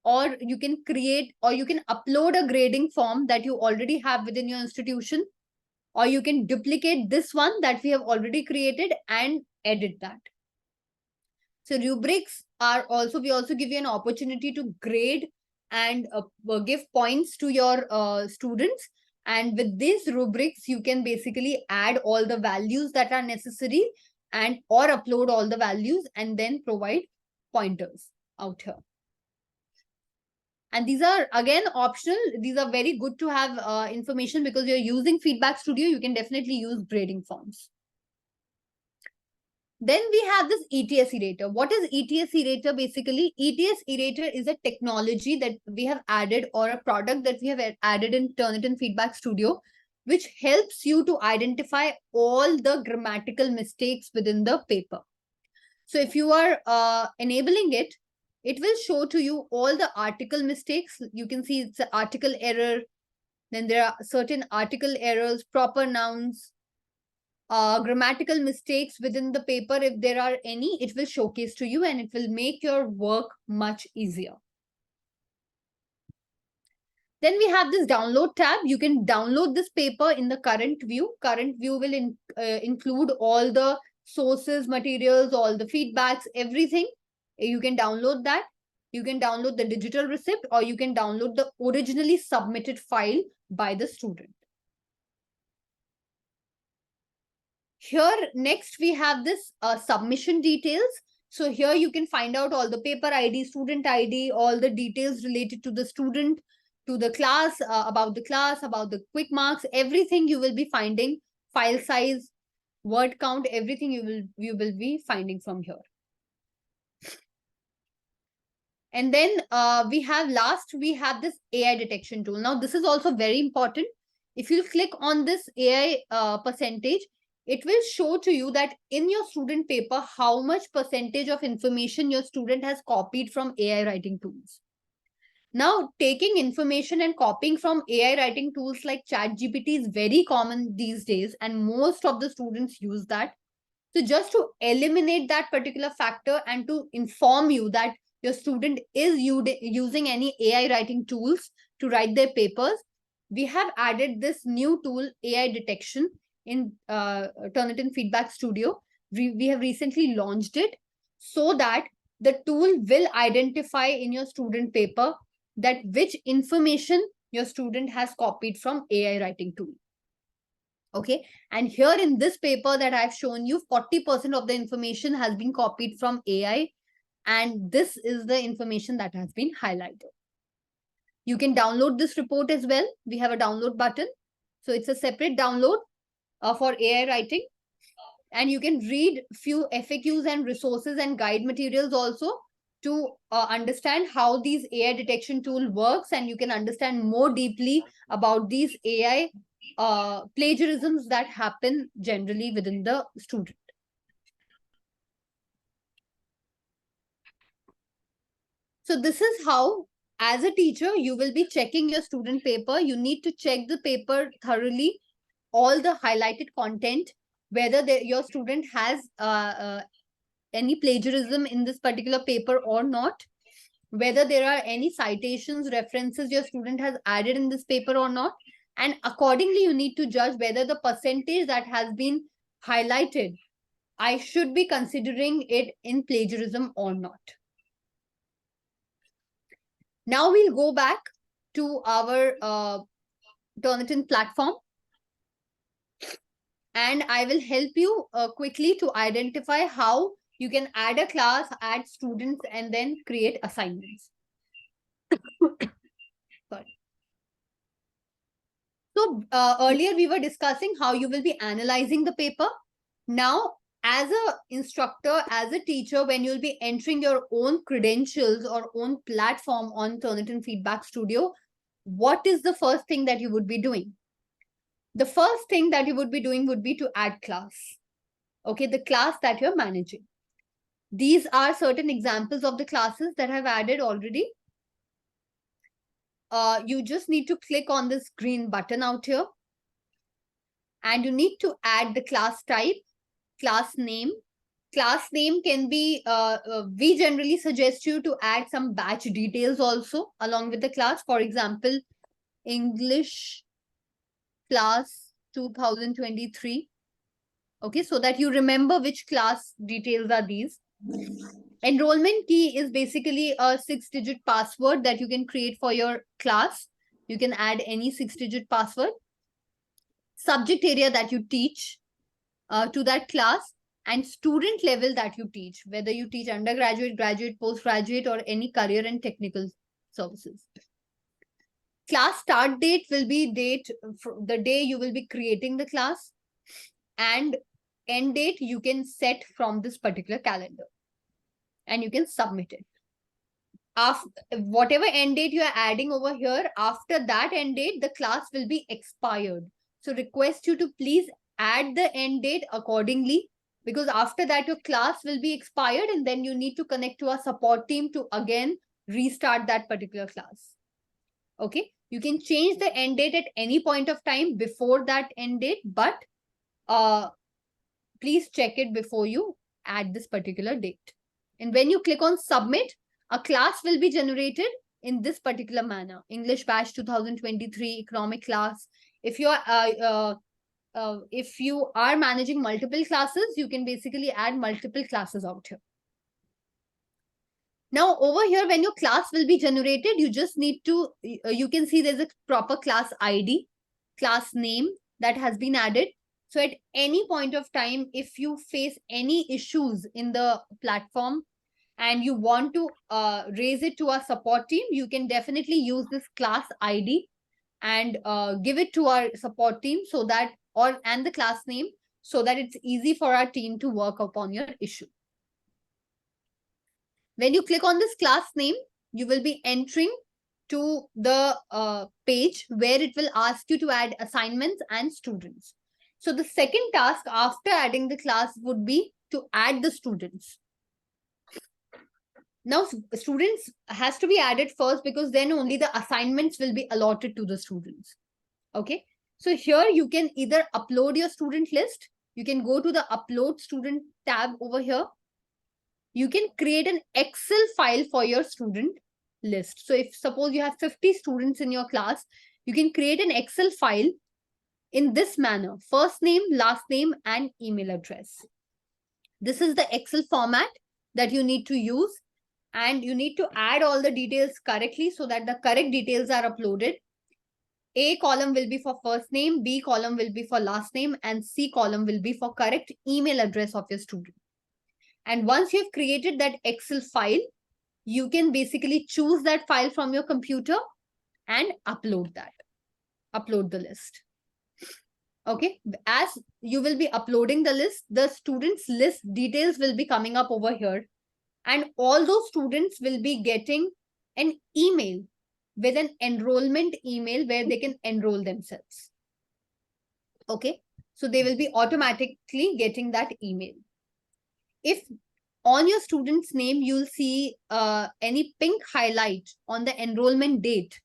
[SPEAKER 1] or you can create, or you can upload a grading form that you already have within your institution, or you can duplicate this one that we have already created and edit that. So rubrics are also, we also give you an opportunity to grade and give points to your students. And with these rubrics, you can basically add all the values that are necessary and or upload all the values and then provide pointers out here. And these are again optional. These are very good to have information because you're using Feedback Studio. You can definitely use grading forms. Then we have this ETS Erater. What is ETS Erater? Basically, ETS Erater is a technology that we have added, or a product that we have added in Turnitin Feedback Studio, which helps you to identify all the grammatical mistakes within the paper. So if you are enabling it, it will show to you all the article mistakes. You can see it's an article error. Then there are certain article errors, proper nouns, grammatical mistakes within the paper. If there are any, it will showcase to you and it will make your work much easier. Then we have this download tab. You can download this paper in the current view. Current view will include all the sources, materials, all the feedbacks, everything. You can download that. You can download the digital receipt, or you can download the originally submitted file by the student. Here, next we have this submission details. So here you can find out all the paper ID, student ID, all the details related to the student, to the class, about the quick marks, everything you will be finding, file size, word count, everything you will be finding from here. And then we have this AI detection tool. Now this is also very important. If you click on this AI percentage, it will show to you that in your student paper, how much percentage of information your student has copied from AI writing tools. Now, taking information and copying from AI writing tools like ChatGPT is very common these days, and most of the students use that. So just to eliminate that particular factor and to inform you that your student is using any AI writing tools to write their papers, we have added this new tool, AI detection, in Turnitin Feedback Studio. We have recently launched it so that the tool will identify in your student paper that which information your student has copied from AI writing tool. Okay, and here in this paper that I've shown you, 40% of the information has been copied from AI, and this is the information that has been highlighted. You can download this report as well. We have a download button. So it's a separate download for AI writing. And you can read few FAQs and resources and guide materials also to understand how these AI detection tool works, and you can understand more deeply about these AI plagiarisms that happen generally within the student. So this is how, as a teacher, you will be checking your student paper. You need to check the paper thoroughly, all the highlighted content, whether your student has any plagiarism in this particular paper or not, whether there are any citations, references your student has added in this paper or not. And accordingly, you need to judge whether the percentage that has been highlighted, I should be considering it in plagiarism or not. Now we'll go back to our Turnitin platform. And I will help you quickly to identify how you can add a class, add students, and then create assignments. Sorry. So earlier we were discussing how you will be analyzing the paper. Now, as an instructor, as a teacher, when you'll be entering your own credentials or own platform on Turnitin Feedback Studio, what is the first thing that you would be doing? The first thing that you would be doing would be to add class. Okay, the class that you're managing. These are certain examples of the classes that I've added already. You just need to click on this green button out here. And you need to add the class type, class name. Class name can be, we generally suggest you to add some batch details also along with the class. For example, English class 2023. Okay, so that you remember which class details are these. Enrollment key is basically a 6-digit password that you can create for your class. You can add any 6-digit password. Subject area that you teach to that class, and student level that you teach, whether you teach undergraduate, graduate, postgraduate, or any career and technical services. Class start date will be the day you will be creating the class, and end date you can set from this particular calendar, and you can submit it. After whatever end date you are adding over here, after that end date, the class will be expired. So request you to please add the end date accordingly, because after that your class will be expired, and then you need to connect to our support team to again restart that particular class. Okay, you can change the end date at any point of time before that end date, but please check it before you add this particular date. And when you click on submit, a class will be generated in this particular manner. English batch 2023 economic class. If you are managing multiple classes, you can basically add multiple classes out here. Now over here, when your class will be generated, you just need to, you can see there's a proper class ID, class name that has been added. So at any point of time, if you face any issues in the platform and you want to raise it to our support team, you can definitely use this class ID and give it to our support team so that, and the class name, so that it's easy for our team to work upon your issue. When you click on this class name, you will be entering to the page where it will ask you to add assignments and students. So the second task after adding the class would be to add the students. Now, students has to be added first because then only the assignments will be allotted to the students. Okay. So here you can either upload your student list. You can go to the upload student tab over here. You can create an Excel file for your student list. So if suppose you have 50 students in your class, you can create an Excel file in this manner: first name, last name, and email address. This is the Excel format that you need to use, and you need to add all the details correctly so that the correct details are uploaded. A column will be for first name, B column will be for last name, and C column will be for correct email address of your student. And once you've created that Excel file, you can basically choose that file from your computer and upload the list. Okay, as you will be uploading the list, the students list details will be coming up over here, and all those students will be getting an email with an enrollment email where they can enroll themselves. Okay, so they will be automatically getting that email. If on your student's name, you'll see any pink highlight on the enrollment date,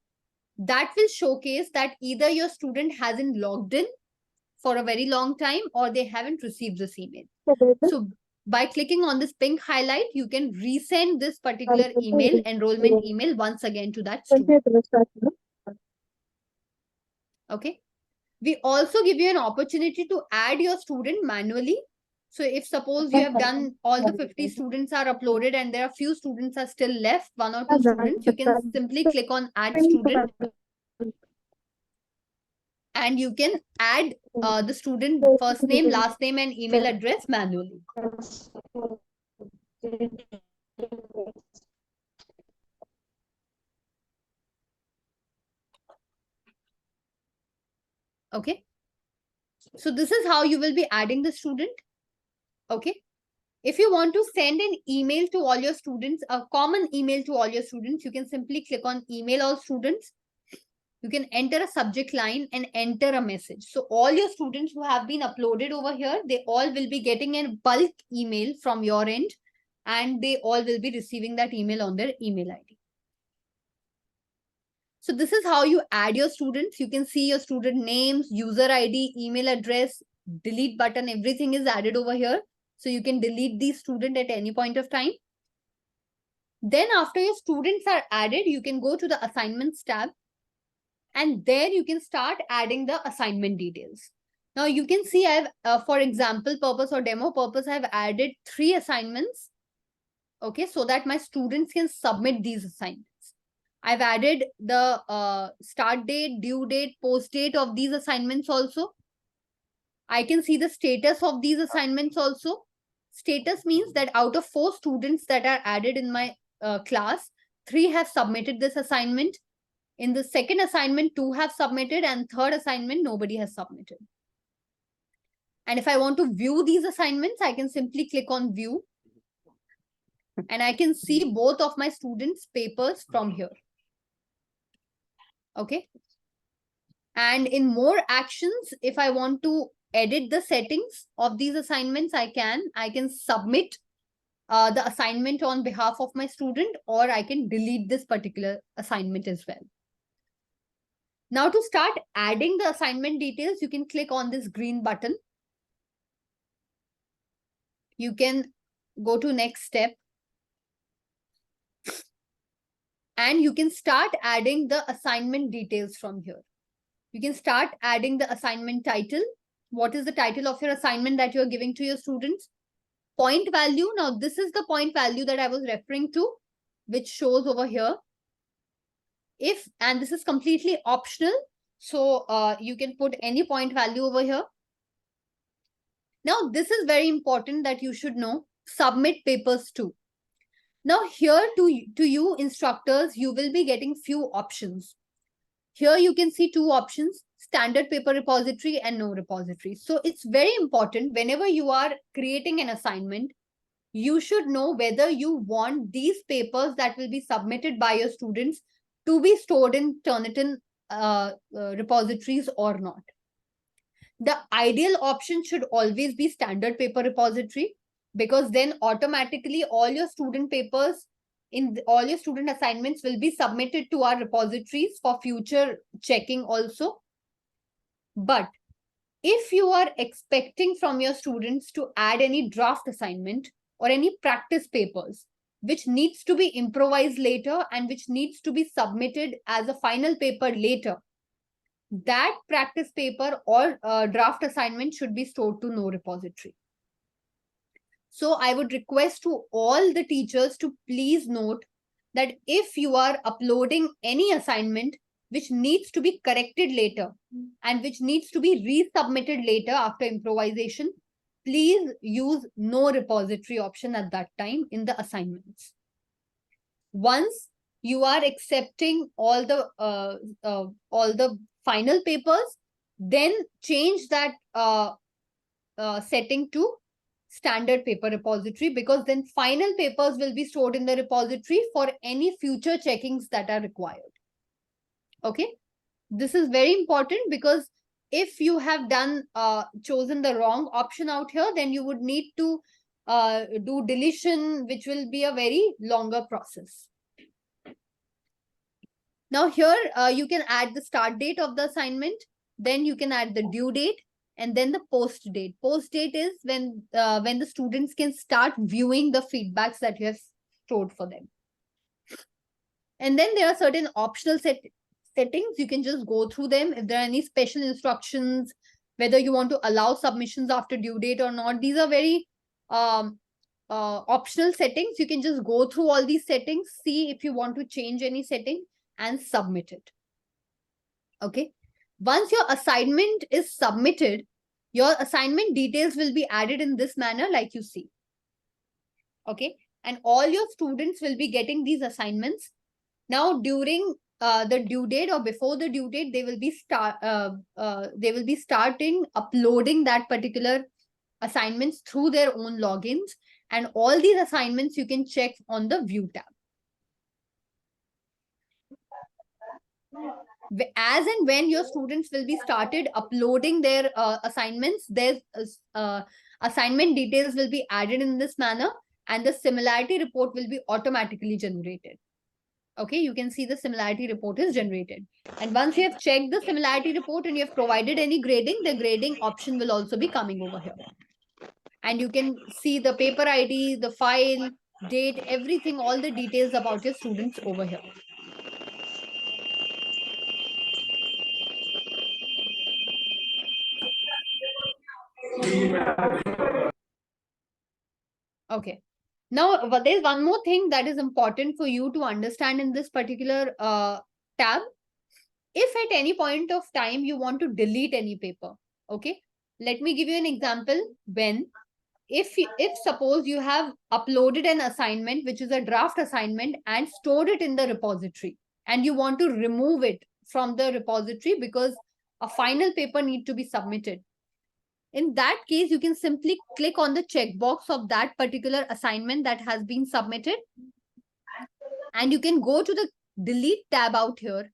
[SPEAKER 1] that will showcase that either your student hasn't logged in for a very long time or they haven't received this email. So by clicking on this pink highlight, you can resend this particular email, enrollment email, once again to that student. Okay. We also give you an opportunity to add your student manually. So if suppose you have done all the 50 students are uploaded and there are few students are still left, 1 or 2 students, you can simply click on add student. And you can add the student first name, last name, and email address manually. Okay. So this is how you will be adding the student. Okay. If you want to send an email to all your students, a common email to all your students, you can simply click on email all students. You can enter a subject line and enter a message. So all your students who have been uploaded over here, they all will be getting a bulk email from your end, and they all will be receiving that email on their email ID. So this is how you add your students. You can see your student names, user ID, email address, delete button, everything is added over here. So you can delete the student at any point of time. Then after your students are added, you can go to the assignments tab. And there you can start adding the assignment details. Now you can see I've, for example purpose or demo purpose, I've added 3 assignments. Okay, so that my students can submit these assignments. I've added the start date, due date, post date of these assignments also. I can see the status of these assignments also. Status means that out of 4 students that are added in my class, 3 have submitted this assignment. In the second assignment, 2 have submitted, and third assignment, nobody has submitted. And if I want to view these assignments, I can simply click on view. And I can see both of my students' papers from here. Okay. And in more actions, if I want to edit the settings of these assignments, I can submit the assignment on behalf of my student, or I can delete this particular assignment as well. Now to start adding the assignment details, you can click on this green button. You can go to next step. And you can start adding the assignment details from here. You can start adding the assignment title. What is the title of your assignment that you're giving to your students? Point value. Now, this is the point value that I was referring to, which shows over here. And this is completely optional. So you can put any point value over here. Now, this is very important that you should know. Submit papers too. Now, here to you instructors, you will be getting few options. Here you can see two options, standard paper repository and no repository. So it's very important whenever you are creating an assignment, you should know whether you want these papers that will be submitted by your students to be stored in Turnitin repositories or not. The ideal option should always be standard paper repository, because then automatically all your student papers all your student assignments will be submitted to our repositories for future checking also. But if you are expecting from your students to add any draft assignment or any practice papers, which needs to be improvised later and which needs to be submitted as a final paper later, that practice paper or draft assignment should be stored to no repository. So I would request to all the teachers to please note that if you are uploading any assignment which needs to be corrected later and which needs to be resubmitted later after improvisation, please use no repository option at that time in the assignments. Once you are accepting all the final papers, then change that setting to standard paper repository, because then final papers will be stored in the repository for any future checkings that are required. Okay, this is very important, because if you have chosen the wrong option out here, then you would need to do deletion, which will be a very longer process. Now here you can add the start date of the assignment, then you can add the due date, and then the post date. Post date is when the students can start viewing the feedbacks that you have stored for them. And then there are certain optional settings. You can just go through them. If there are any special instructions, whether you want to allow submissions after due date or not, these are very optional settings. You can just go through all these settings, see if you want to change any setting and submit it. Okay. Once your assignment is submitted, your assignment details will be added in this manner, like you see. Okay. And all your students will be getting these assignments. Now, during the due date or before the due date, they will be starting uploading that particular assignments through their own logins. And all these assignments you can check on the View tab. As and when your students will be started uploading their assignments, their assignment details will be added in this manner, and the similarity report will be automatically generated. Okay, you can see the similarity report is generated. And once you have checked the similarity report and you have provided any grading, the grading option will also be coming over here. And you can see the paper ID, the file, date, everything, all the details about your students over here. Okay. Now, there's one more thing that is important for you to understand in this particular tab. If at any point of time you want to delete any paper, okay, let me give you an example. If suppose you have uploaded an assignment, which is a draft assignment, and stored it in the repository, and you want to remove it from the repository because a final paper need to be submitted. In that case, you can simply click on the checkbox of that particular assignment that has been submitted. And you can go to the delete tab out here.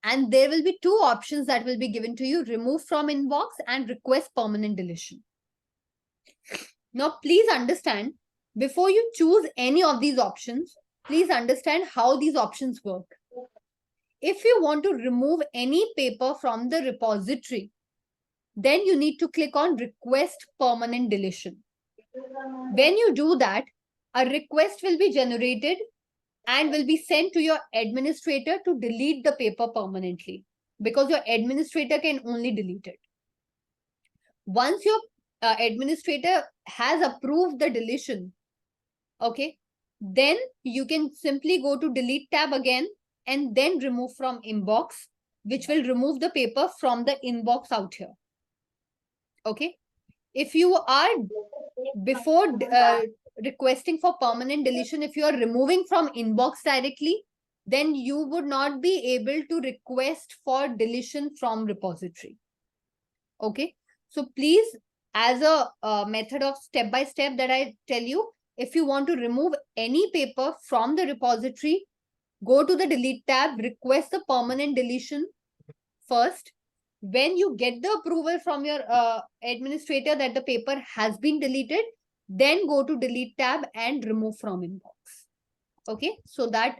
[SPEAKER 1] And there will be two options that will be given to you: remove from inbox and request permanent deletion. Now, please understand, before you choose any of these options, please understand how these options work. If you want to remove any paper from the repository, then you need to click on request permanent deletion. When you do that, a request will be generated and will be sent to your administrator to delete the paper permanently, because your administrator can only delete it. Once your administrator has approved the deletion, okay, then you can simply go to delete tab again and then remove from inbox, which will remove the paper from the inbox out here. Okay. If you are before requesting for permanent deletion, if you are removing from inbox directly, then you would not be able to request for deletion from repository. Okay. So please, as a method of step-by-step that I tell you, if you want to remove any paper from the repository, go to the delete tab, request the permanent deletion first. When you get the approval from your administrator that the paper has been deleted, then go to delete tab and remove from inbox. Okay, so that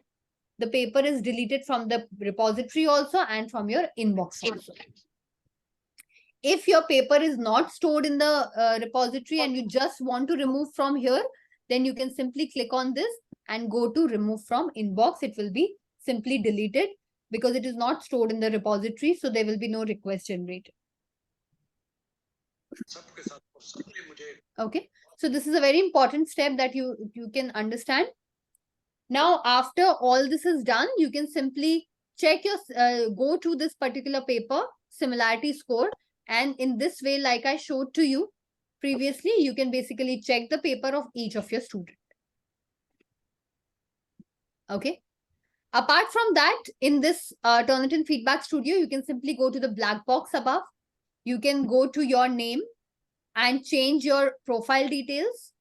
[SPEAKER 1] the paper is deleted from the repository also and from your inbox also. If your paper is not stored in the repository and you just want to remove from here, then you can simply click on this and go to remove from inbox. It will be simply deleted because it is not stored in the repository, so there will be no request generated. Okay, so this is a very important step that you can understand. Now, after all this is done, you can simply check your go to this particular paper similarity score, and in this way, like I showed to you previously, you can basically check the paper of each of your student. Okay. Apart from that, in this Turnitin Feedback Studio, you can simply go to the black box above. You can go to your name and change your profile details.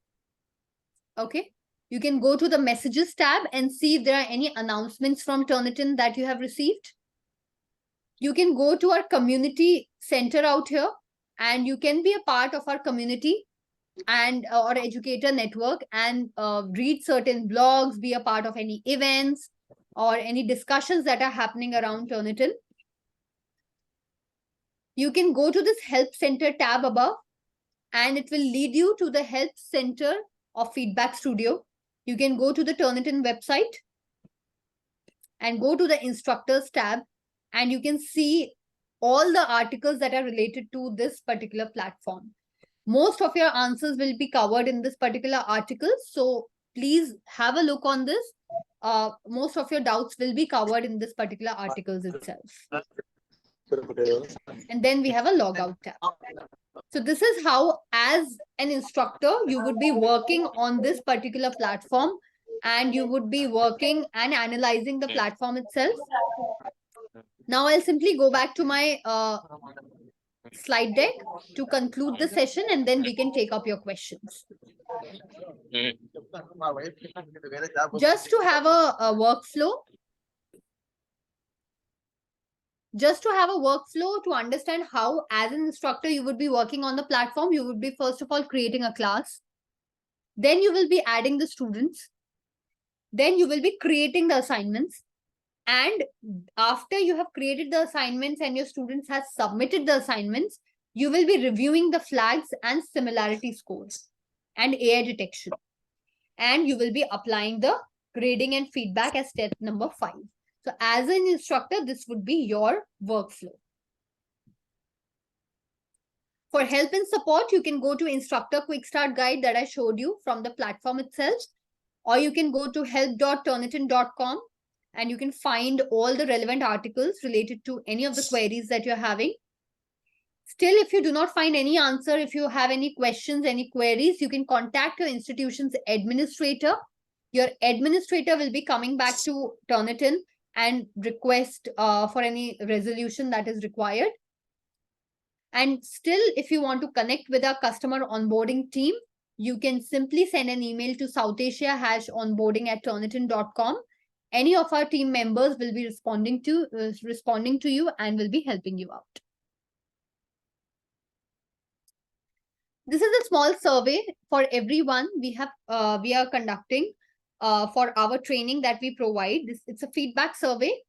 [SPEAKER 1] Okay. You can go to the messages tab and see if there are any announcements from Turnitin that you have received. You can go to our community center out here and you can be a part of our community and or educator network and read certain blogs, be a part of any events or any discussions that are happening around Turnitin. You can go to this help center tab above and it will lead you to the help center of Feedback Studio. You can go to the Turnitin website and go to the instructors tab and you can see all the articles that are related to this particular platform. Most of your answers will be covered in this particular article. So please have a look on this. Most of your doubts will be covered in this particular articles itself. And then we have a logout tab. So this is how, as an instructor, you would be working on this particular platform and you would be working and analyzing the platform itself. Now I'll simply go back to my slide deck to conclude the session and then we can take up your questions. Just to have a workflow. Just to have a workflow to understand how, as an instructor, you would be working on the platform, you would be first of all creating a class. Then you will be adding the students. Then you will be creating the assignments. And after you have created the assignments and your students have submitted the assignments, you will be reviewing the flags and similarity scores and AI detection. And you will be applying the grading and feedback as step number 5. So as an instructor, this would be your workflow. For help and support, you can go to Instructor Quick Start Guide that I showed you from the platform itself, or you can go to help.turnitin.com and you can find all the relevant articles related to any of the queries that you're having. Still, if you do not find any answer, if you have any questions, any queries, you can contact your institution's administrator. Your administrator will be coming back to Turnitin and request for any resolution that is required. And still, if you want to connect with our customer onboarding team, you can simply send an email to southasia-onboarding@turnitin.com. Any of our team members will be responding to you and will be helping you out. This is a small survey for everyone we are conducting for our training that we provide. It's a feedback survey.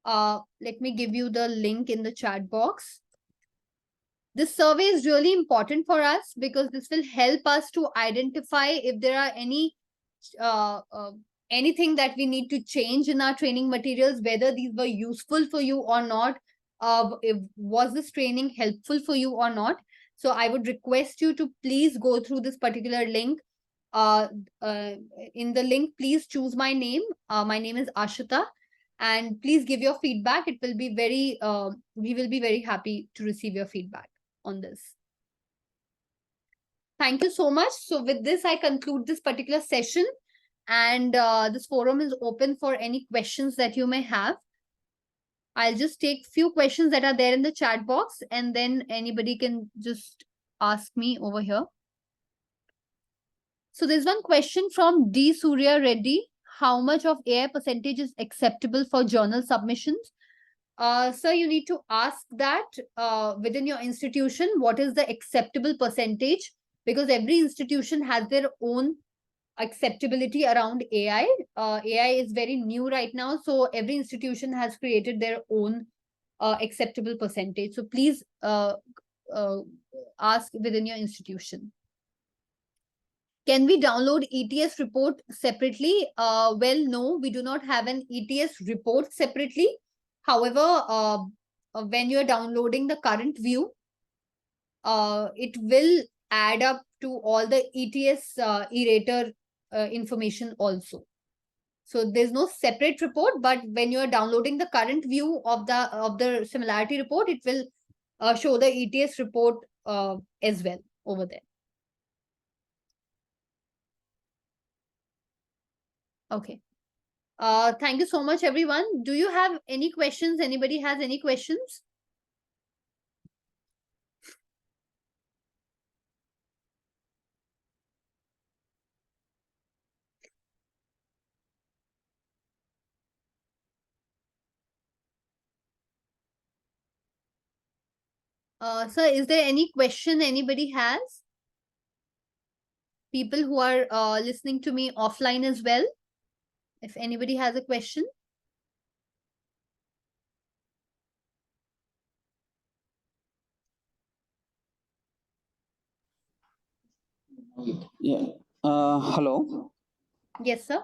[SPEAKER 1] Let me give you the link in the chat box. This survey is really important for us because this will help us to identify if there are anything that we need to change in our training materials, whether these were useful for you or not. Was this training helpful for you or not? So I would request you to please go through this particular link. In the link, please choose my name. My name is Ashita, and please give your feedback. It will be very, we will be very happy to receive your feedback on this. Thank you so much. So with this, I conclude this particular session, and this forum is open for any questions that you may have. I'll just take few questions that are there in the chat box, and then anybody can just ask me over here. So there's one question from D. Surya Reddy. How much of AI percentage is acceptable for journal submissions? Sir, you need to ask that within your institution, what is the acceptable percentage? Because every institution has their own acceptability around AI. AI is very new right now, so every institution has created their own acceptable percentage. So please ask within your institution. Can we download ETS report separately? Well, no, we do not have an ETS report separately. However, when you are downloading the current view, it will add up to all the ETS e-rater information also. So there's no separate report, but when you are downloading the current view of the similarity report, it will show the ETS report as well over there. Okay. Thank you so much, everyone. Do you have any questions? Anybody has any questions? Sir, is there any question anybody has? People who are listening to me offline as well. If anybody has a question.
[SPEAKER 4] Yeah. Hello.
[SPEAKER 1] Yes, sir.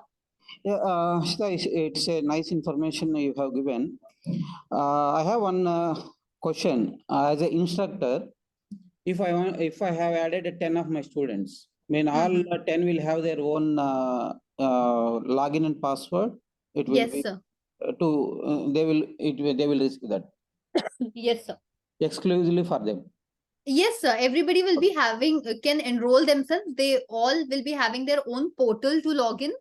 [SPEAKER 4] Yeah. It's a nice information you have given. I have one question. As an instructor, if I have added 10 of my students, all 10 will have their own login and password. It will
[SPEAKER 1] yes,
[SPEAKER 4] be
[SPEAKER 1] sir.
[SPEAKER 4] They will receive that.
[SPEAKER 1] Yes, sir.
[SPEAKER 4] Exclusively for them.
[SPEAKER 1] Yes, sir. Everybody will be having, can enroll themselves. They all will be having their own portal to log in,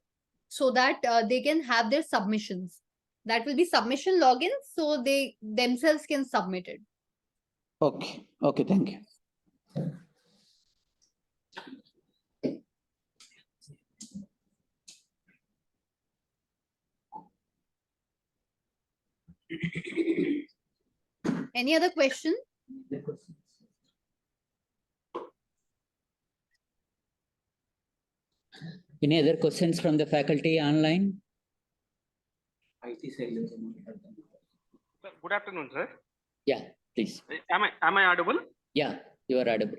[SPEAKER 1] so that they can have their submissions. That will be submission login, so they themselves can submit it.
[SPEAKER 4] Okay. Okay. Thank you.
[SPEAKER 1] Any other question?
[SPEAKER 5] Any other questions from the faculty online?
[SPEAKER 6] Good afternoon, sir.
[SPEAKER 5] Yeah, please.
[SPEAKER 6] Am I audible?
[SPEAKER 5] Yeah, you are audible.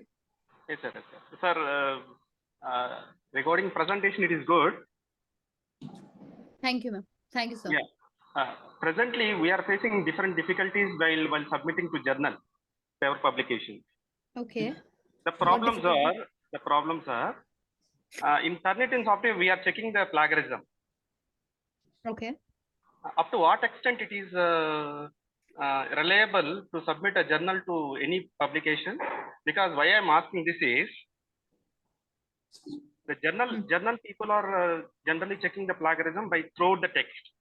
[SPEAKER 6] Yes, sir. Sir, regarding presentation, it is good.
[SPEAKER 1] Thank you, ma'am. Thank you, sir.
[SPEAKER 6] Yeah. Presently, we are facing different difficulties while submitting to journal paper publication.
[SPEAKER 1] Okay.
[SPEAKER 6] The problems are in Turnitin software, we are checking the plagiarism.
[SPEAKER 1] Okay.
[SPEAKER 6] Up to what extent it is reliable to submit a journal to any publication? Because why I'm asking this is, the journal people are generally checking the plagiarism by throughout the text,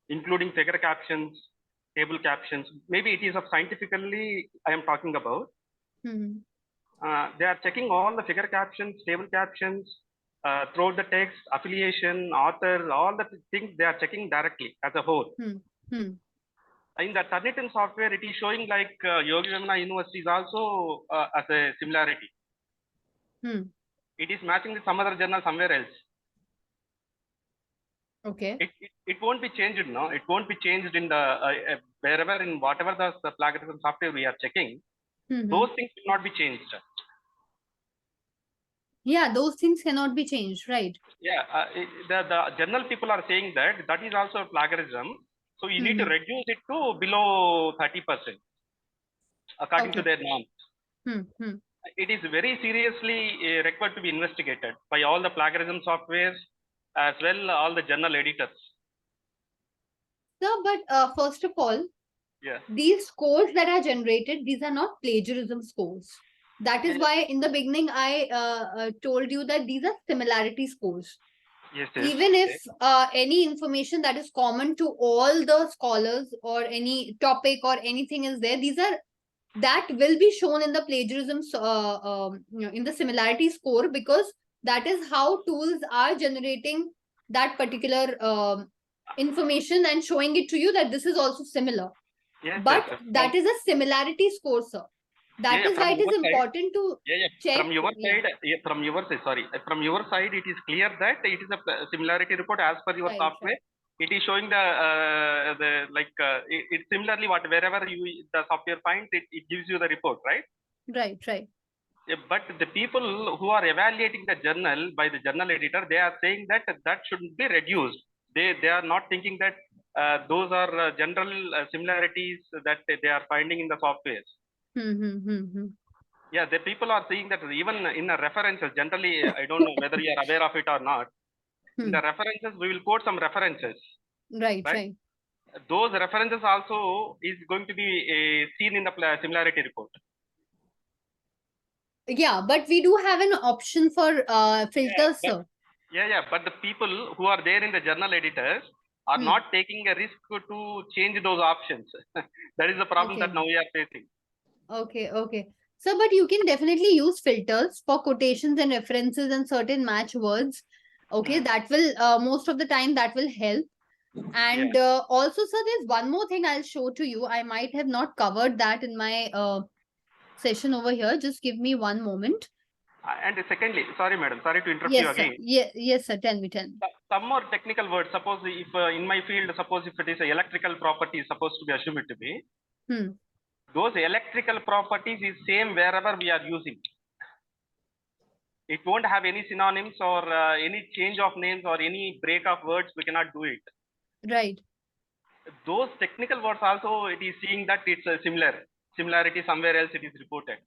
[SPEAKER 6] including figure captions, table captions. Maybe it is of scientifically I am talking about. They are checking all the figure captions, table captions, throughout the text, affiliation, author, all the things they are checking directly as a whole. In the Turnitin software, it is showing like Yogi Vemana University is also as a similarity. It is matching with some other journal somewhere else.
[SPEAKER 1] Okay.
[SPEAKER 6] It won't be changed, no? It won't be changed in the wherever in whatever the plagiarism software we are checking. Those things will not be changed.
[SPEAKER 1] Yeah, those things cannot be changed, right?
[SPEAKER 6] Yeah, the general people are saying that that is also plagiarism. So you need to reduce it to below 30% according to
[SPEAKER 1] Okay.
[SPEAKER 6] their norms. It is very seriously required to be investigated by all the plagiarism softwares as well all the journal editors.
[SPEAKER 1] Sir, but first of all,
[SPEAKER 6] Yeah.
[SPEAKER 1] these scores that are generated, these are not plagiarism scores. That is
[SPEAKER 6] Yeah.
[SPEAKER 1] why in the beginning I told you that these are similarity scores.
[SPEAKER 6] Yes,
[SPEAKER 1] Even if any information that is common to all the scholars or any topic or anything is there, these are that will be shown in the plagiarism in the similarity score, because that is how tools are generating that particular information and showing it to you that this is also similar.
[SPEAKER 6] Yes,
[SPEAKER 1] But
[SPEAKER 6] yes.
[SPEAKER 1] that is a similarity score, sir. That is why it is important to check.
[SPEAKER 6] From your side, from your side, it is clear that it is a similarity report as per your software. It is showing it similarly wherever the software finds it gives you the report, right?
[SPEAKER 1] Right.
[SPEAKER 6] But the people who are evaluating the journal by the journal editor, they are saying that that should be reduced. They are not thinking that those are general similarities that they are finding in the softwares. Yeah, the people are saying that even in the references, generally, I don't know whether you are aware of it or not. In the references, we will quote some references.
[SPEAKER 1] Right.
[SPEAKER 6] Those references also is going to be seen in the similarity report.
[SPEAKER 1] Yeah, but we do have an option for filters, sir.
[SPEAKER 6] But the people who are there in the journal editors are not taking a risk to change those options. That is the problem that now we are facing.
[SPEAKER 1] Okay. So, but you can definitely use filters for quotations and references and certain match words. Okay, that will most of the time that will help. And also, sir, there's one more thing I'll show to you. I might have not covered that in my session over here. Just give me one moment.
[SPEAKER 6] And secondly, sorry, madam, sorry to interrupt you
[SPEAKER 1] Yes, sir.
[SPEAKER 6] again.
[SPEAKER 1] Yes, sir. Tell me.
[SPEAKER 6] Some more technical words. Suppose if in my field, suppose if it is a electrical property, supposed to be assumed to be. Those electrical properties is same wherever we are using. It won't have any synonyms or any change of names or any break of words. We cannot do it.
[SPEAKER 1] Right.
[SPEAKER 6] Those technical words also, it is seeing that it's a similarity somewhere else it is reported.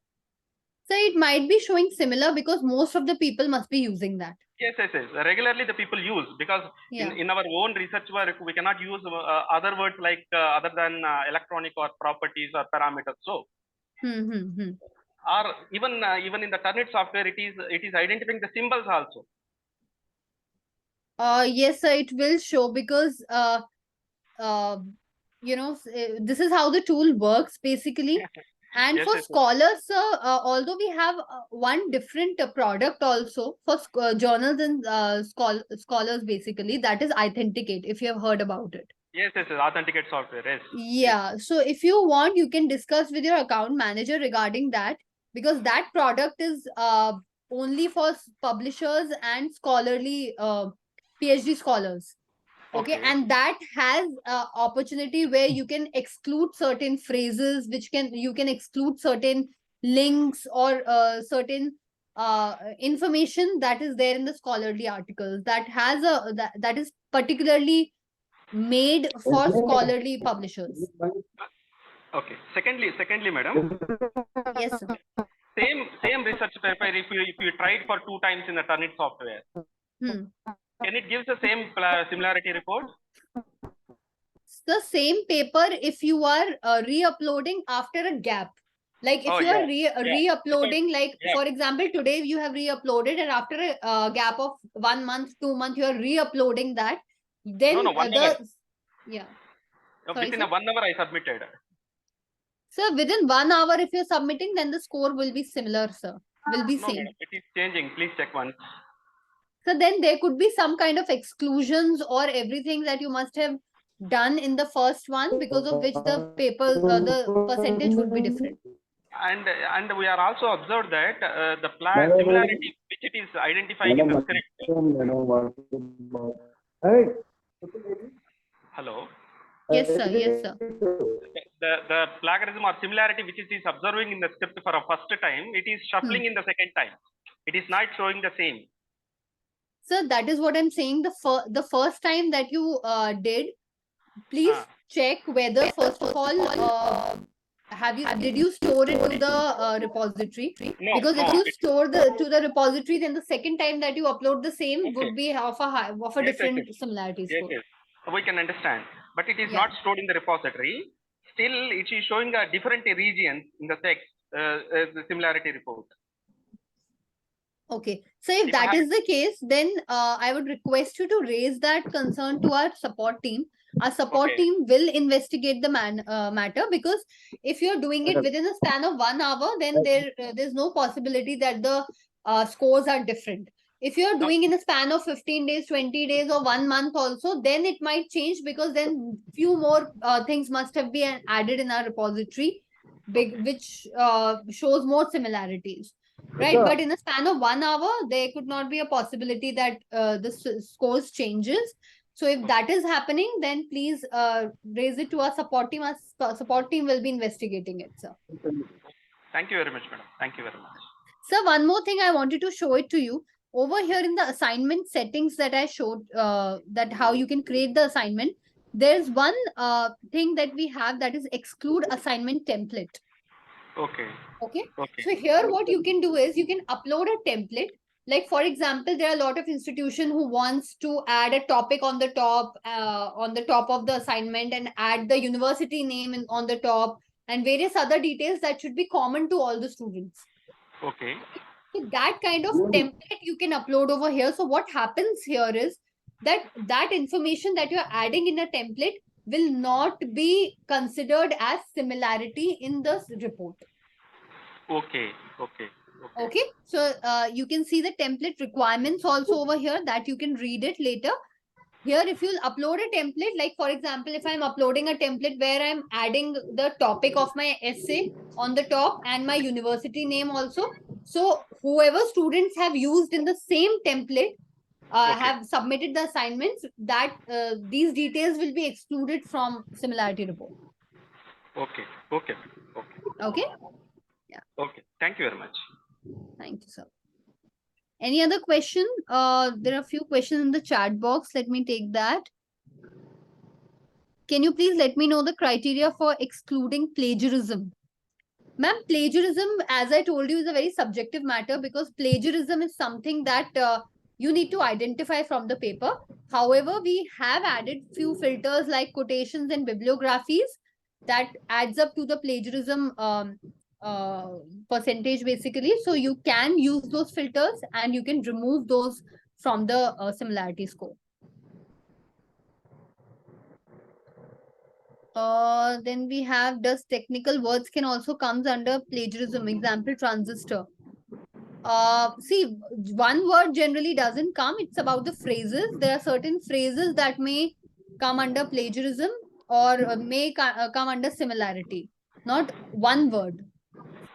[SPEAKER 1] So it might be showing similar because most of the people must be using that.
[SPEAKER 6] Yes. Regularly the people use, because in our own research work, we cannot use other words like other than electronic or properties or parameters. So, or even in the Turnitin software, it is identifying the symbols also.
[SPEAKER 1] Yes, sir, it will show because this is how the tool works basically. And for scholars, sir, although we have one different product also for journals and scholars basically, that is Authenticate, if you have heard about it.
[SPEAKER 6] Yes, Authenticate software, yes.
[SPEAKER 1] Yeah, so if you want, you can discuss with your account manager regarding that, because that product is only for publishers and scholarly PhD scholars. Okay, and that has opportunity where you can exclude certain phrases, you can exclude certain links or certain information that is there in the scholarly articles that has that is particularly made for scholarly publishers.
[SPEAKER 6] Okay. Secondly, madam.
[SPEAKER 1] Yes, sir.
[SPEAKER 6] Same research paper, if you tried for 2 times in the Turnitin software, can it give the same similarity report?
[SPEAKER 1] The same paper if you are re-uploading after a gap. Like if you are re-uploading, for example, today you have re-uploaded and after a gap of 1 month, 2 months, you are re-uploading that. Then
[SPEAKER 6] No, 1 hour.
[SPEAKER 1] Yeah.
[SPEAKER 6] Within 1 hour I submitted.
[SPEAKER 1] Sir, within 1 hour, if you're submitting, then the score will be similar, sir. Will be same.
[SPEAKER 6] No, it is changing. Please check once.
[SPEAKER 1] So then there could be some kind of exclusions or everything that you must have done in the first one, because of which the the percentage would be different.
[SPEAKER 6] And we are also observed that the similarity which it is identifying in the script. Hello.
[SPEAKER 1] Yes, sir.
[SPEAKER 6] The plagiarism or similarity which it is observing in the script for a first time, it is shuffling in the second time. It is not showing the same.
[SPEAKER 1] Sir, that is what I'm saying. The first time that you did, please check whether first of all did you store it to the repository?
[SPEAKER 6] No,
[SPEAKER 1] Because
[SPEAKER 6] no,
[SPEAKER 1] if you
[SPEAKER 6] it-
[SPEAKER 1] store to the repository, then the second time that you upload the same
[SPEAKER 6] Okay.
[SPEAKER 1] would be of a
[SPEAKER 6] Yes, yes,
[SPEAKER 1] different
[SPEAKER 6] yes.
[SPEAKER 1] similarity
[SPEAKER 6] Yes,
[SPEAKER 1] score.
[SPEAKER 6] yes. We can understand. But it is
[SPEAKER 1] Yeah.
[SPEAKER 6] not stored in the repository. Still, it is showing a different region in the text, the similarity report.
[SPEAKER 1] Okay. So if
[SPEAKER 6] If I
[SPEAKER 1] that
[SPEAKER 6] have-
[SPEAKER 1] is the case, then I would request you to raise that concern to our support team. Our support
[SPEAKER 6] Okay.
[SPEAKER 1] team will investigate the matter, because if you're doing it within a span of 1 hour, then there's no possibility that the scores are different. If you're
[SPEAKER 6] No.
[SPEAKER 1] doing in a span of 15 days, 20 days, or 1 month also, then it might change, because then few more things must have been added in our repository, which shows more similarities. Right,
[SPEAKER 4] Sure.
[SPEAKER 1] but in a span of 1 hour, there could not be a possibility that the scores changes. So if that is happening, then please raise it to our support team. Our support team will be investigating it, sir.
[SPEAKER 6] Thank you very much, madam. Thank you very much.
[SPEAKER 1] Sir, one more thing I wanted to show it to you. Over here in the assignment settings that I showed, that how you can create the assignment, there's one thing that we have, that is exclude assignment template.
[SPEAKER 6] Okay.
[SPEAKER 1] Okay.
[SPEAKER 6] Okay.
[SPEAKER 1] So here what you can do is you can upload a template. Like for example, there are a lot of institution who wants to add a topic on the top of the assignment, and add the university name on the top, and various other details that should be common to all the students.
[SPEAKER 6] Okay.
[SPEAKER 1] So that kind of template you can upload over here. So what happens here is that information that you're adding in a template will not be considered as similarity in the report.
[SPEAKER 6] Okay. Okay. Okay.
[SPEAKER 1] Okay, so you can see the template requirements also over here, that you can read it later. Here, if you'll upload a template, like for example, if I'm uploading a template where I'm adding the topic of my essay on the top and my university name also. So whoever students have used in the same template,
[SPEAKER 6] Okay.
[SPEAKER 1] have submitted the assignments, that these details will be excluded from similarity report.
[SPEAKER 6] Okay. Okay. Okay.
[SPEAKER 1] Okay.
[SPEAKER 6] Okay. Thank you very much.
[SPEAKER 1] Thank you, sir. Any other question? There are a few questions in the chat box. Let me take that. Can you please let me know the criteria for excluding plagiarism? Ma'am, plagiarism, as I told you, is a very subjective matter, because plagiarism is something that you need to identify from the paper. However, we have added few filters like quotations and bibliographies that adds up to the plagiarism percentage basically. So you can use those filters and you can remove those from the similarity score. Then we have, does technical words can also comes under plagiarism? Example, transistor. See, one word generally doesn't come. It's about the phrases. There are certain phrases that may come under plagiarism, or may come under similarity. Not one word.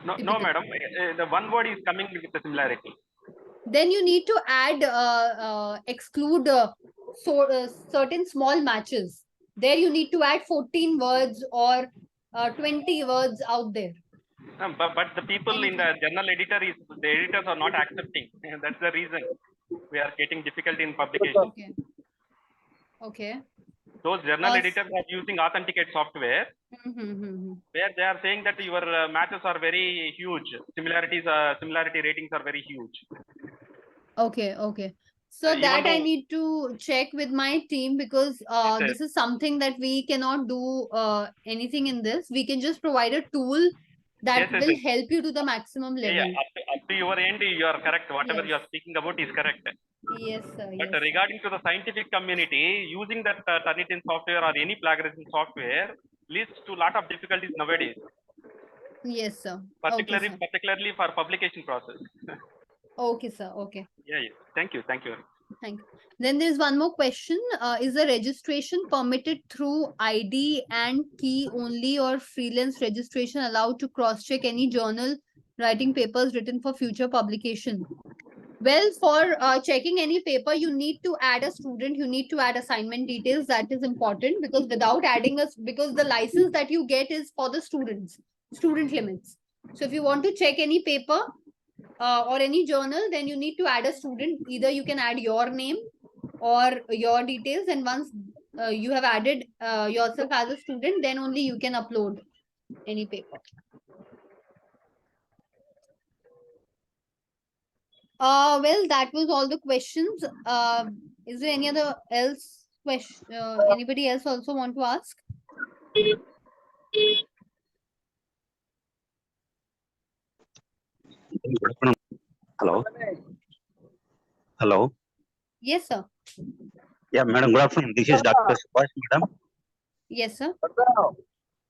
[SPEAKER 6] No,
[SPEAKER 1] Typical.
[SPEAKER 6] madam. The one word is coming with the similarity.
[SPEAKER 1] Then you need to add exclude certain small matches. There you need to add 14 words or 20 words out there.
[SPEAKER 6] But the people in the journal the editors are not accepting. That's the reason we are getting difficulty in publication.
[SPEAKER 1] Okay. Okay.
[SPEAKER 6] Those journal editors are using authenticate software, where they are saying that your matches are very huge. Similarity ratings are very huge.
[SPEAKER 1] Okay. Okay. So that I need to check with my team, because this is something that we cannot do anything in this. We can just provide a tool that will help you to the maximum level.
[SPEAKER 6] Yeah, up to your end, you are correct. Whatever you are speaking about is correct.
[SPEAKER 1] Yes, sir.
[SPEAKER 6] But regarding to the scientific community, using that Turnitin software or any plagiarism software leads to a lot of difficulties nowadays.
[SPEAKER 1] Yes, sir.
[SPEAKER 6] Particularly for publication process.
[SPEAKER 1] Okay, sir. Okay.
[SPEAKER 6] Yeah. Thank you. Thank you.
[SPEAKER 1] Thank you. Then there's one more question. Is the registration permitted through ID and key only, or freelance registration allowed to cross-check any journal writing papers written for future publication? Well, for checking any paper, you need to add a student, you need to add assignment details. That is important, because without adding because the license that you get is for the students, student limits. So if you want to check any paper, or any journal, then you need to add a student. Either you can add your name or your details, and once you have added yourself as a student, then only you can upload any paper. Well, that was all the questions. Is there any other else question? Anybody else also want to ask?
[SPEAKER 7] Hello. Hello.
[SPEAKER 1] Yes, sir.
[SPEAKER 7] Yeah, madam. Good afternoon. This is Dr. Subhash, madam.
[SPEAKER 1] Yes, sir.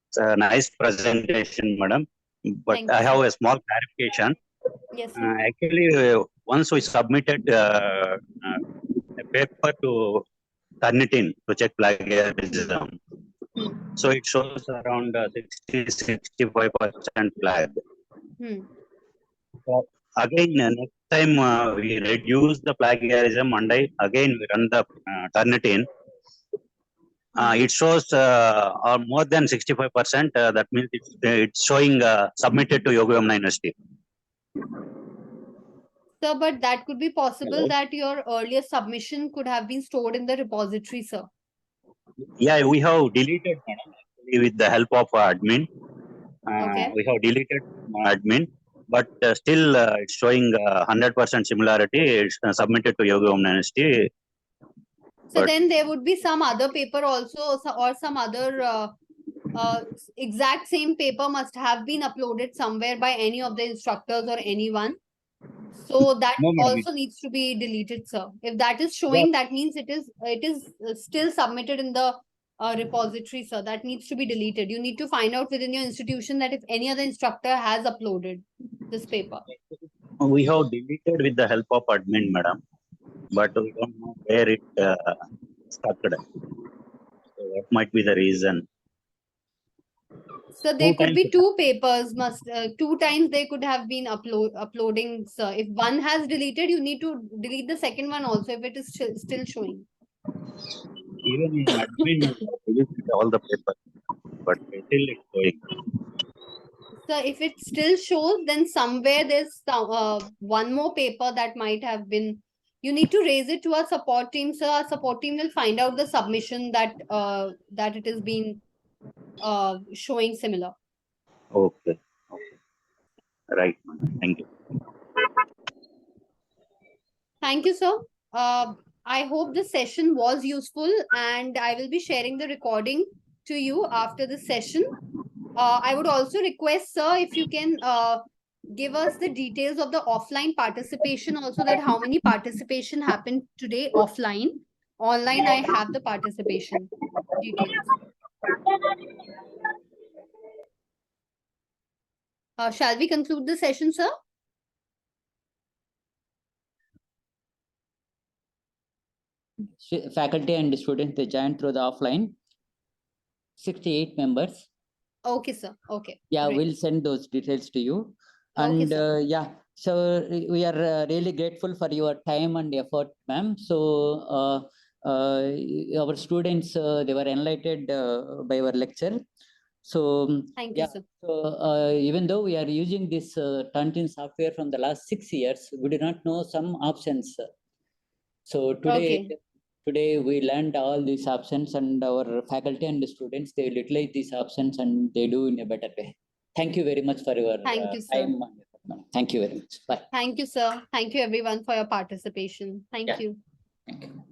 [SPEAKER 7] It's a nice presentation, madam. But
[SPEAKER 1] Thank you,
[SPEAKER 7] I have
[SPEAKER 1] sir.
[SPEAKER 7] a small clarification.
[SPEAKER 1] Yes, sir.
[SPEAKER 7] Actually, once we submitted a paper to Turnitin to check plagiarism, so it shows around 60-65% flag. So again, next time we reduce the plagiarism and again we run the Turnitin. It shows more than 65%. That means it's showing submitted to Yogi Vemana University.
[SPEAKER 1] Sir, but that could be possible
[SPEAKER 7] Hello?
[SPEAKER 1] that your earlier submission could have been stored in the repository, sir.
[SPEAKER 7] Yeah, we have deleted, madam, actually with the help of admin.
[SPEAKER 1] Okay.
[SPEAKER 7] We have deleted admin, but still it's showing 100% similarity. It's submitted to Yogi Vemana University.
[SPEAKER 1] So
[SPEAKER 7] But
[SPEAKER 1] then there would be some other paper also, or some other exact same paper must have been uploaded somewhere by any of the instructors or anyone. So that
[SPEAKER 7] no, madam.
[SPEAKER 1] also needs to be deleted, sir. If that is showing, that means it is still submitted in the repository, sir. That needs to be deleted. You need to find out within your institution that if any other instructor has uploaded this paper.
[SPEAKER 7] We have deleted with the help of admin, madam, but we don't know where it stuck. So what might be the reason?
[SPEAKER 1] So there could be two papers, two times they could have been uploading, sir. If one has deleted, you need to delete the second one also if it is still showing.
[SPEAKER 7] Even in admin, we have deleted all the papers, but still it's showing.
[SPEAKER 1] So if it still shows, then somewhere there's one more paper that might have been. You need to raise it to our support team, sir. Our support team will find out the submission that that it is being showing similar.
[SPEAKER 7] Okay. Right. Thank you.
[SPEAKER 1] Thank you, sir. I hope the session was useful, and I will be sharing the recording to you after the session. I would also request, sir, if you can give us the details of the offline participation also, that how many participation happened today offline. Online, I have the participation details. Shall we conclude the session, sir?
[SPEAKER 5] Faculty and students, they joined through the offline. 68 members.
[SPEAKER 1] Okay, sir. Okay.
[SPEAKER 5] Yeah,
[SPEAKER 1] great.
[SPEAKER 5] we'll send those details to you.
[SPEAKER 1] Okay,
[SPEAKER 5] And yeah, so we are really grateful for your time and effort, ma'am. So our students, they were enlightened by our lecture. So
[SPEAKER 1] thank
[SPEAKER 5] yeah,
[SPEAKER 1] you, sir.
[SPEAKER 5] so even though we are using this Turnitin software from the last 6 years, we did not know some options. So today we learned all these options, and our faculty and the students, they utilize these options and they do in a better way. Thank you very much for your time. Thank you very much. Bye.
[SPEAKER 1] Thank you, sir. Thank you, everyone, for your participation. Thank you.
[SPEAKER 5] Thank you.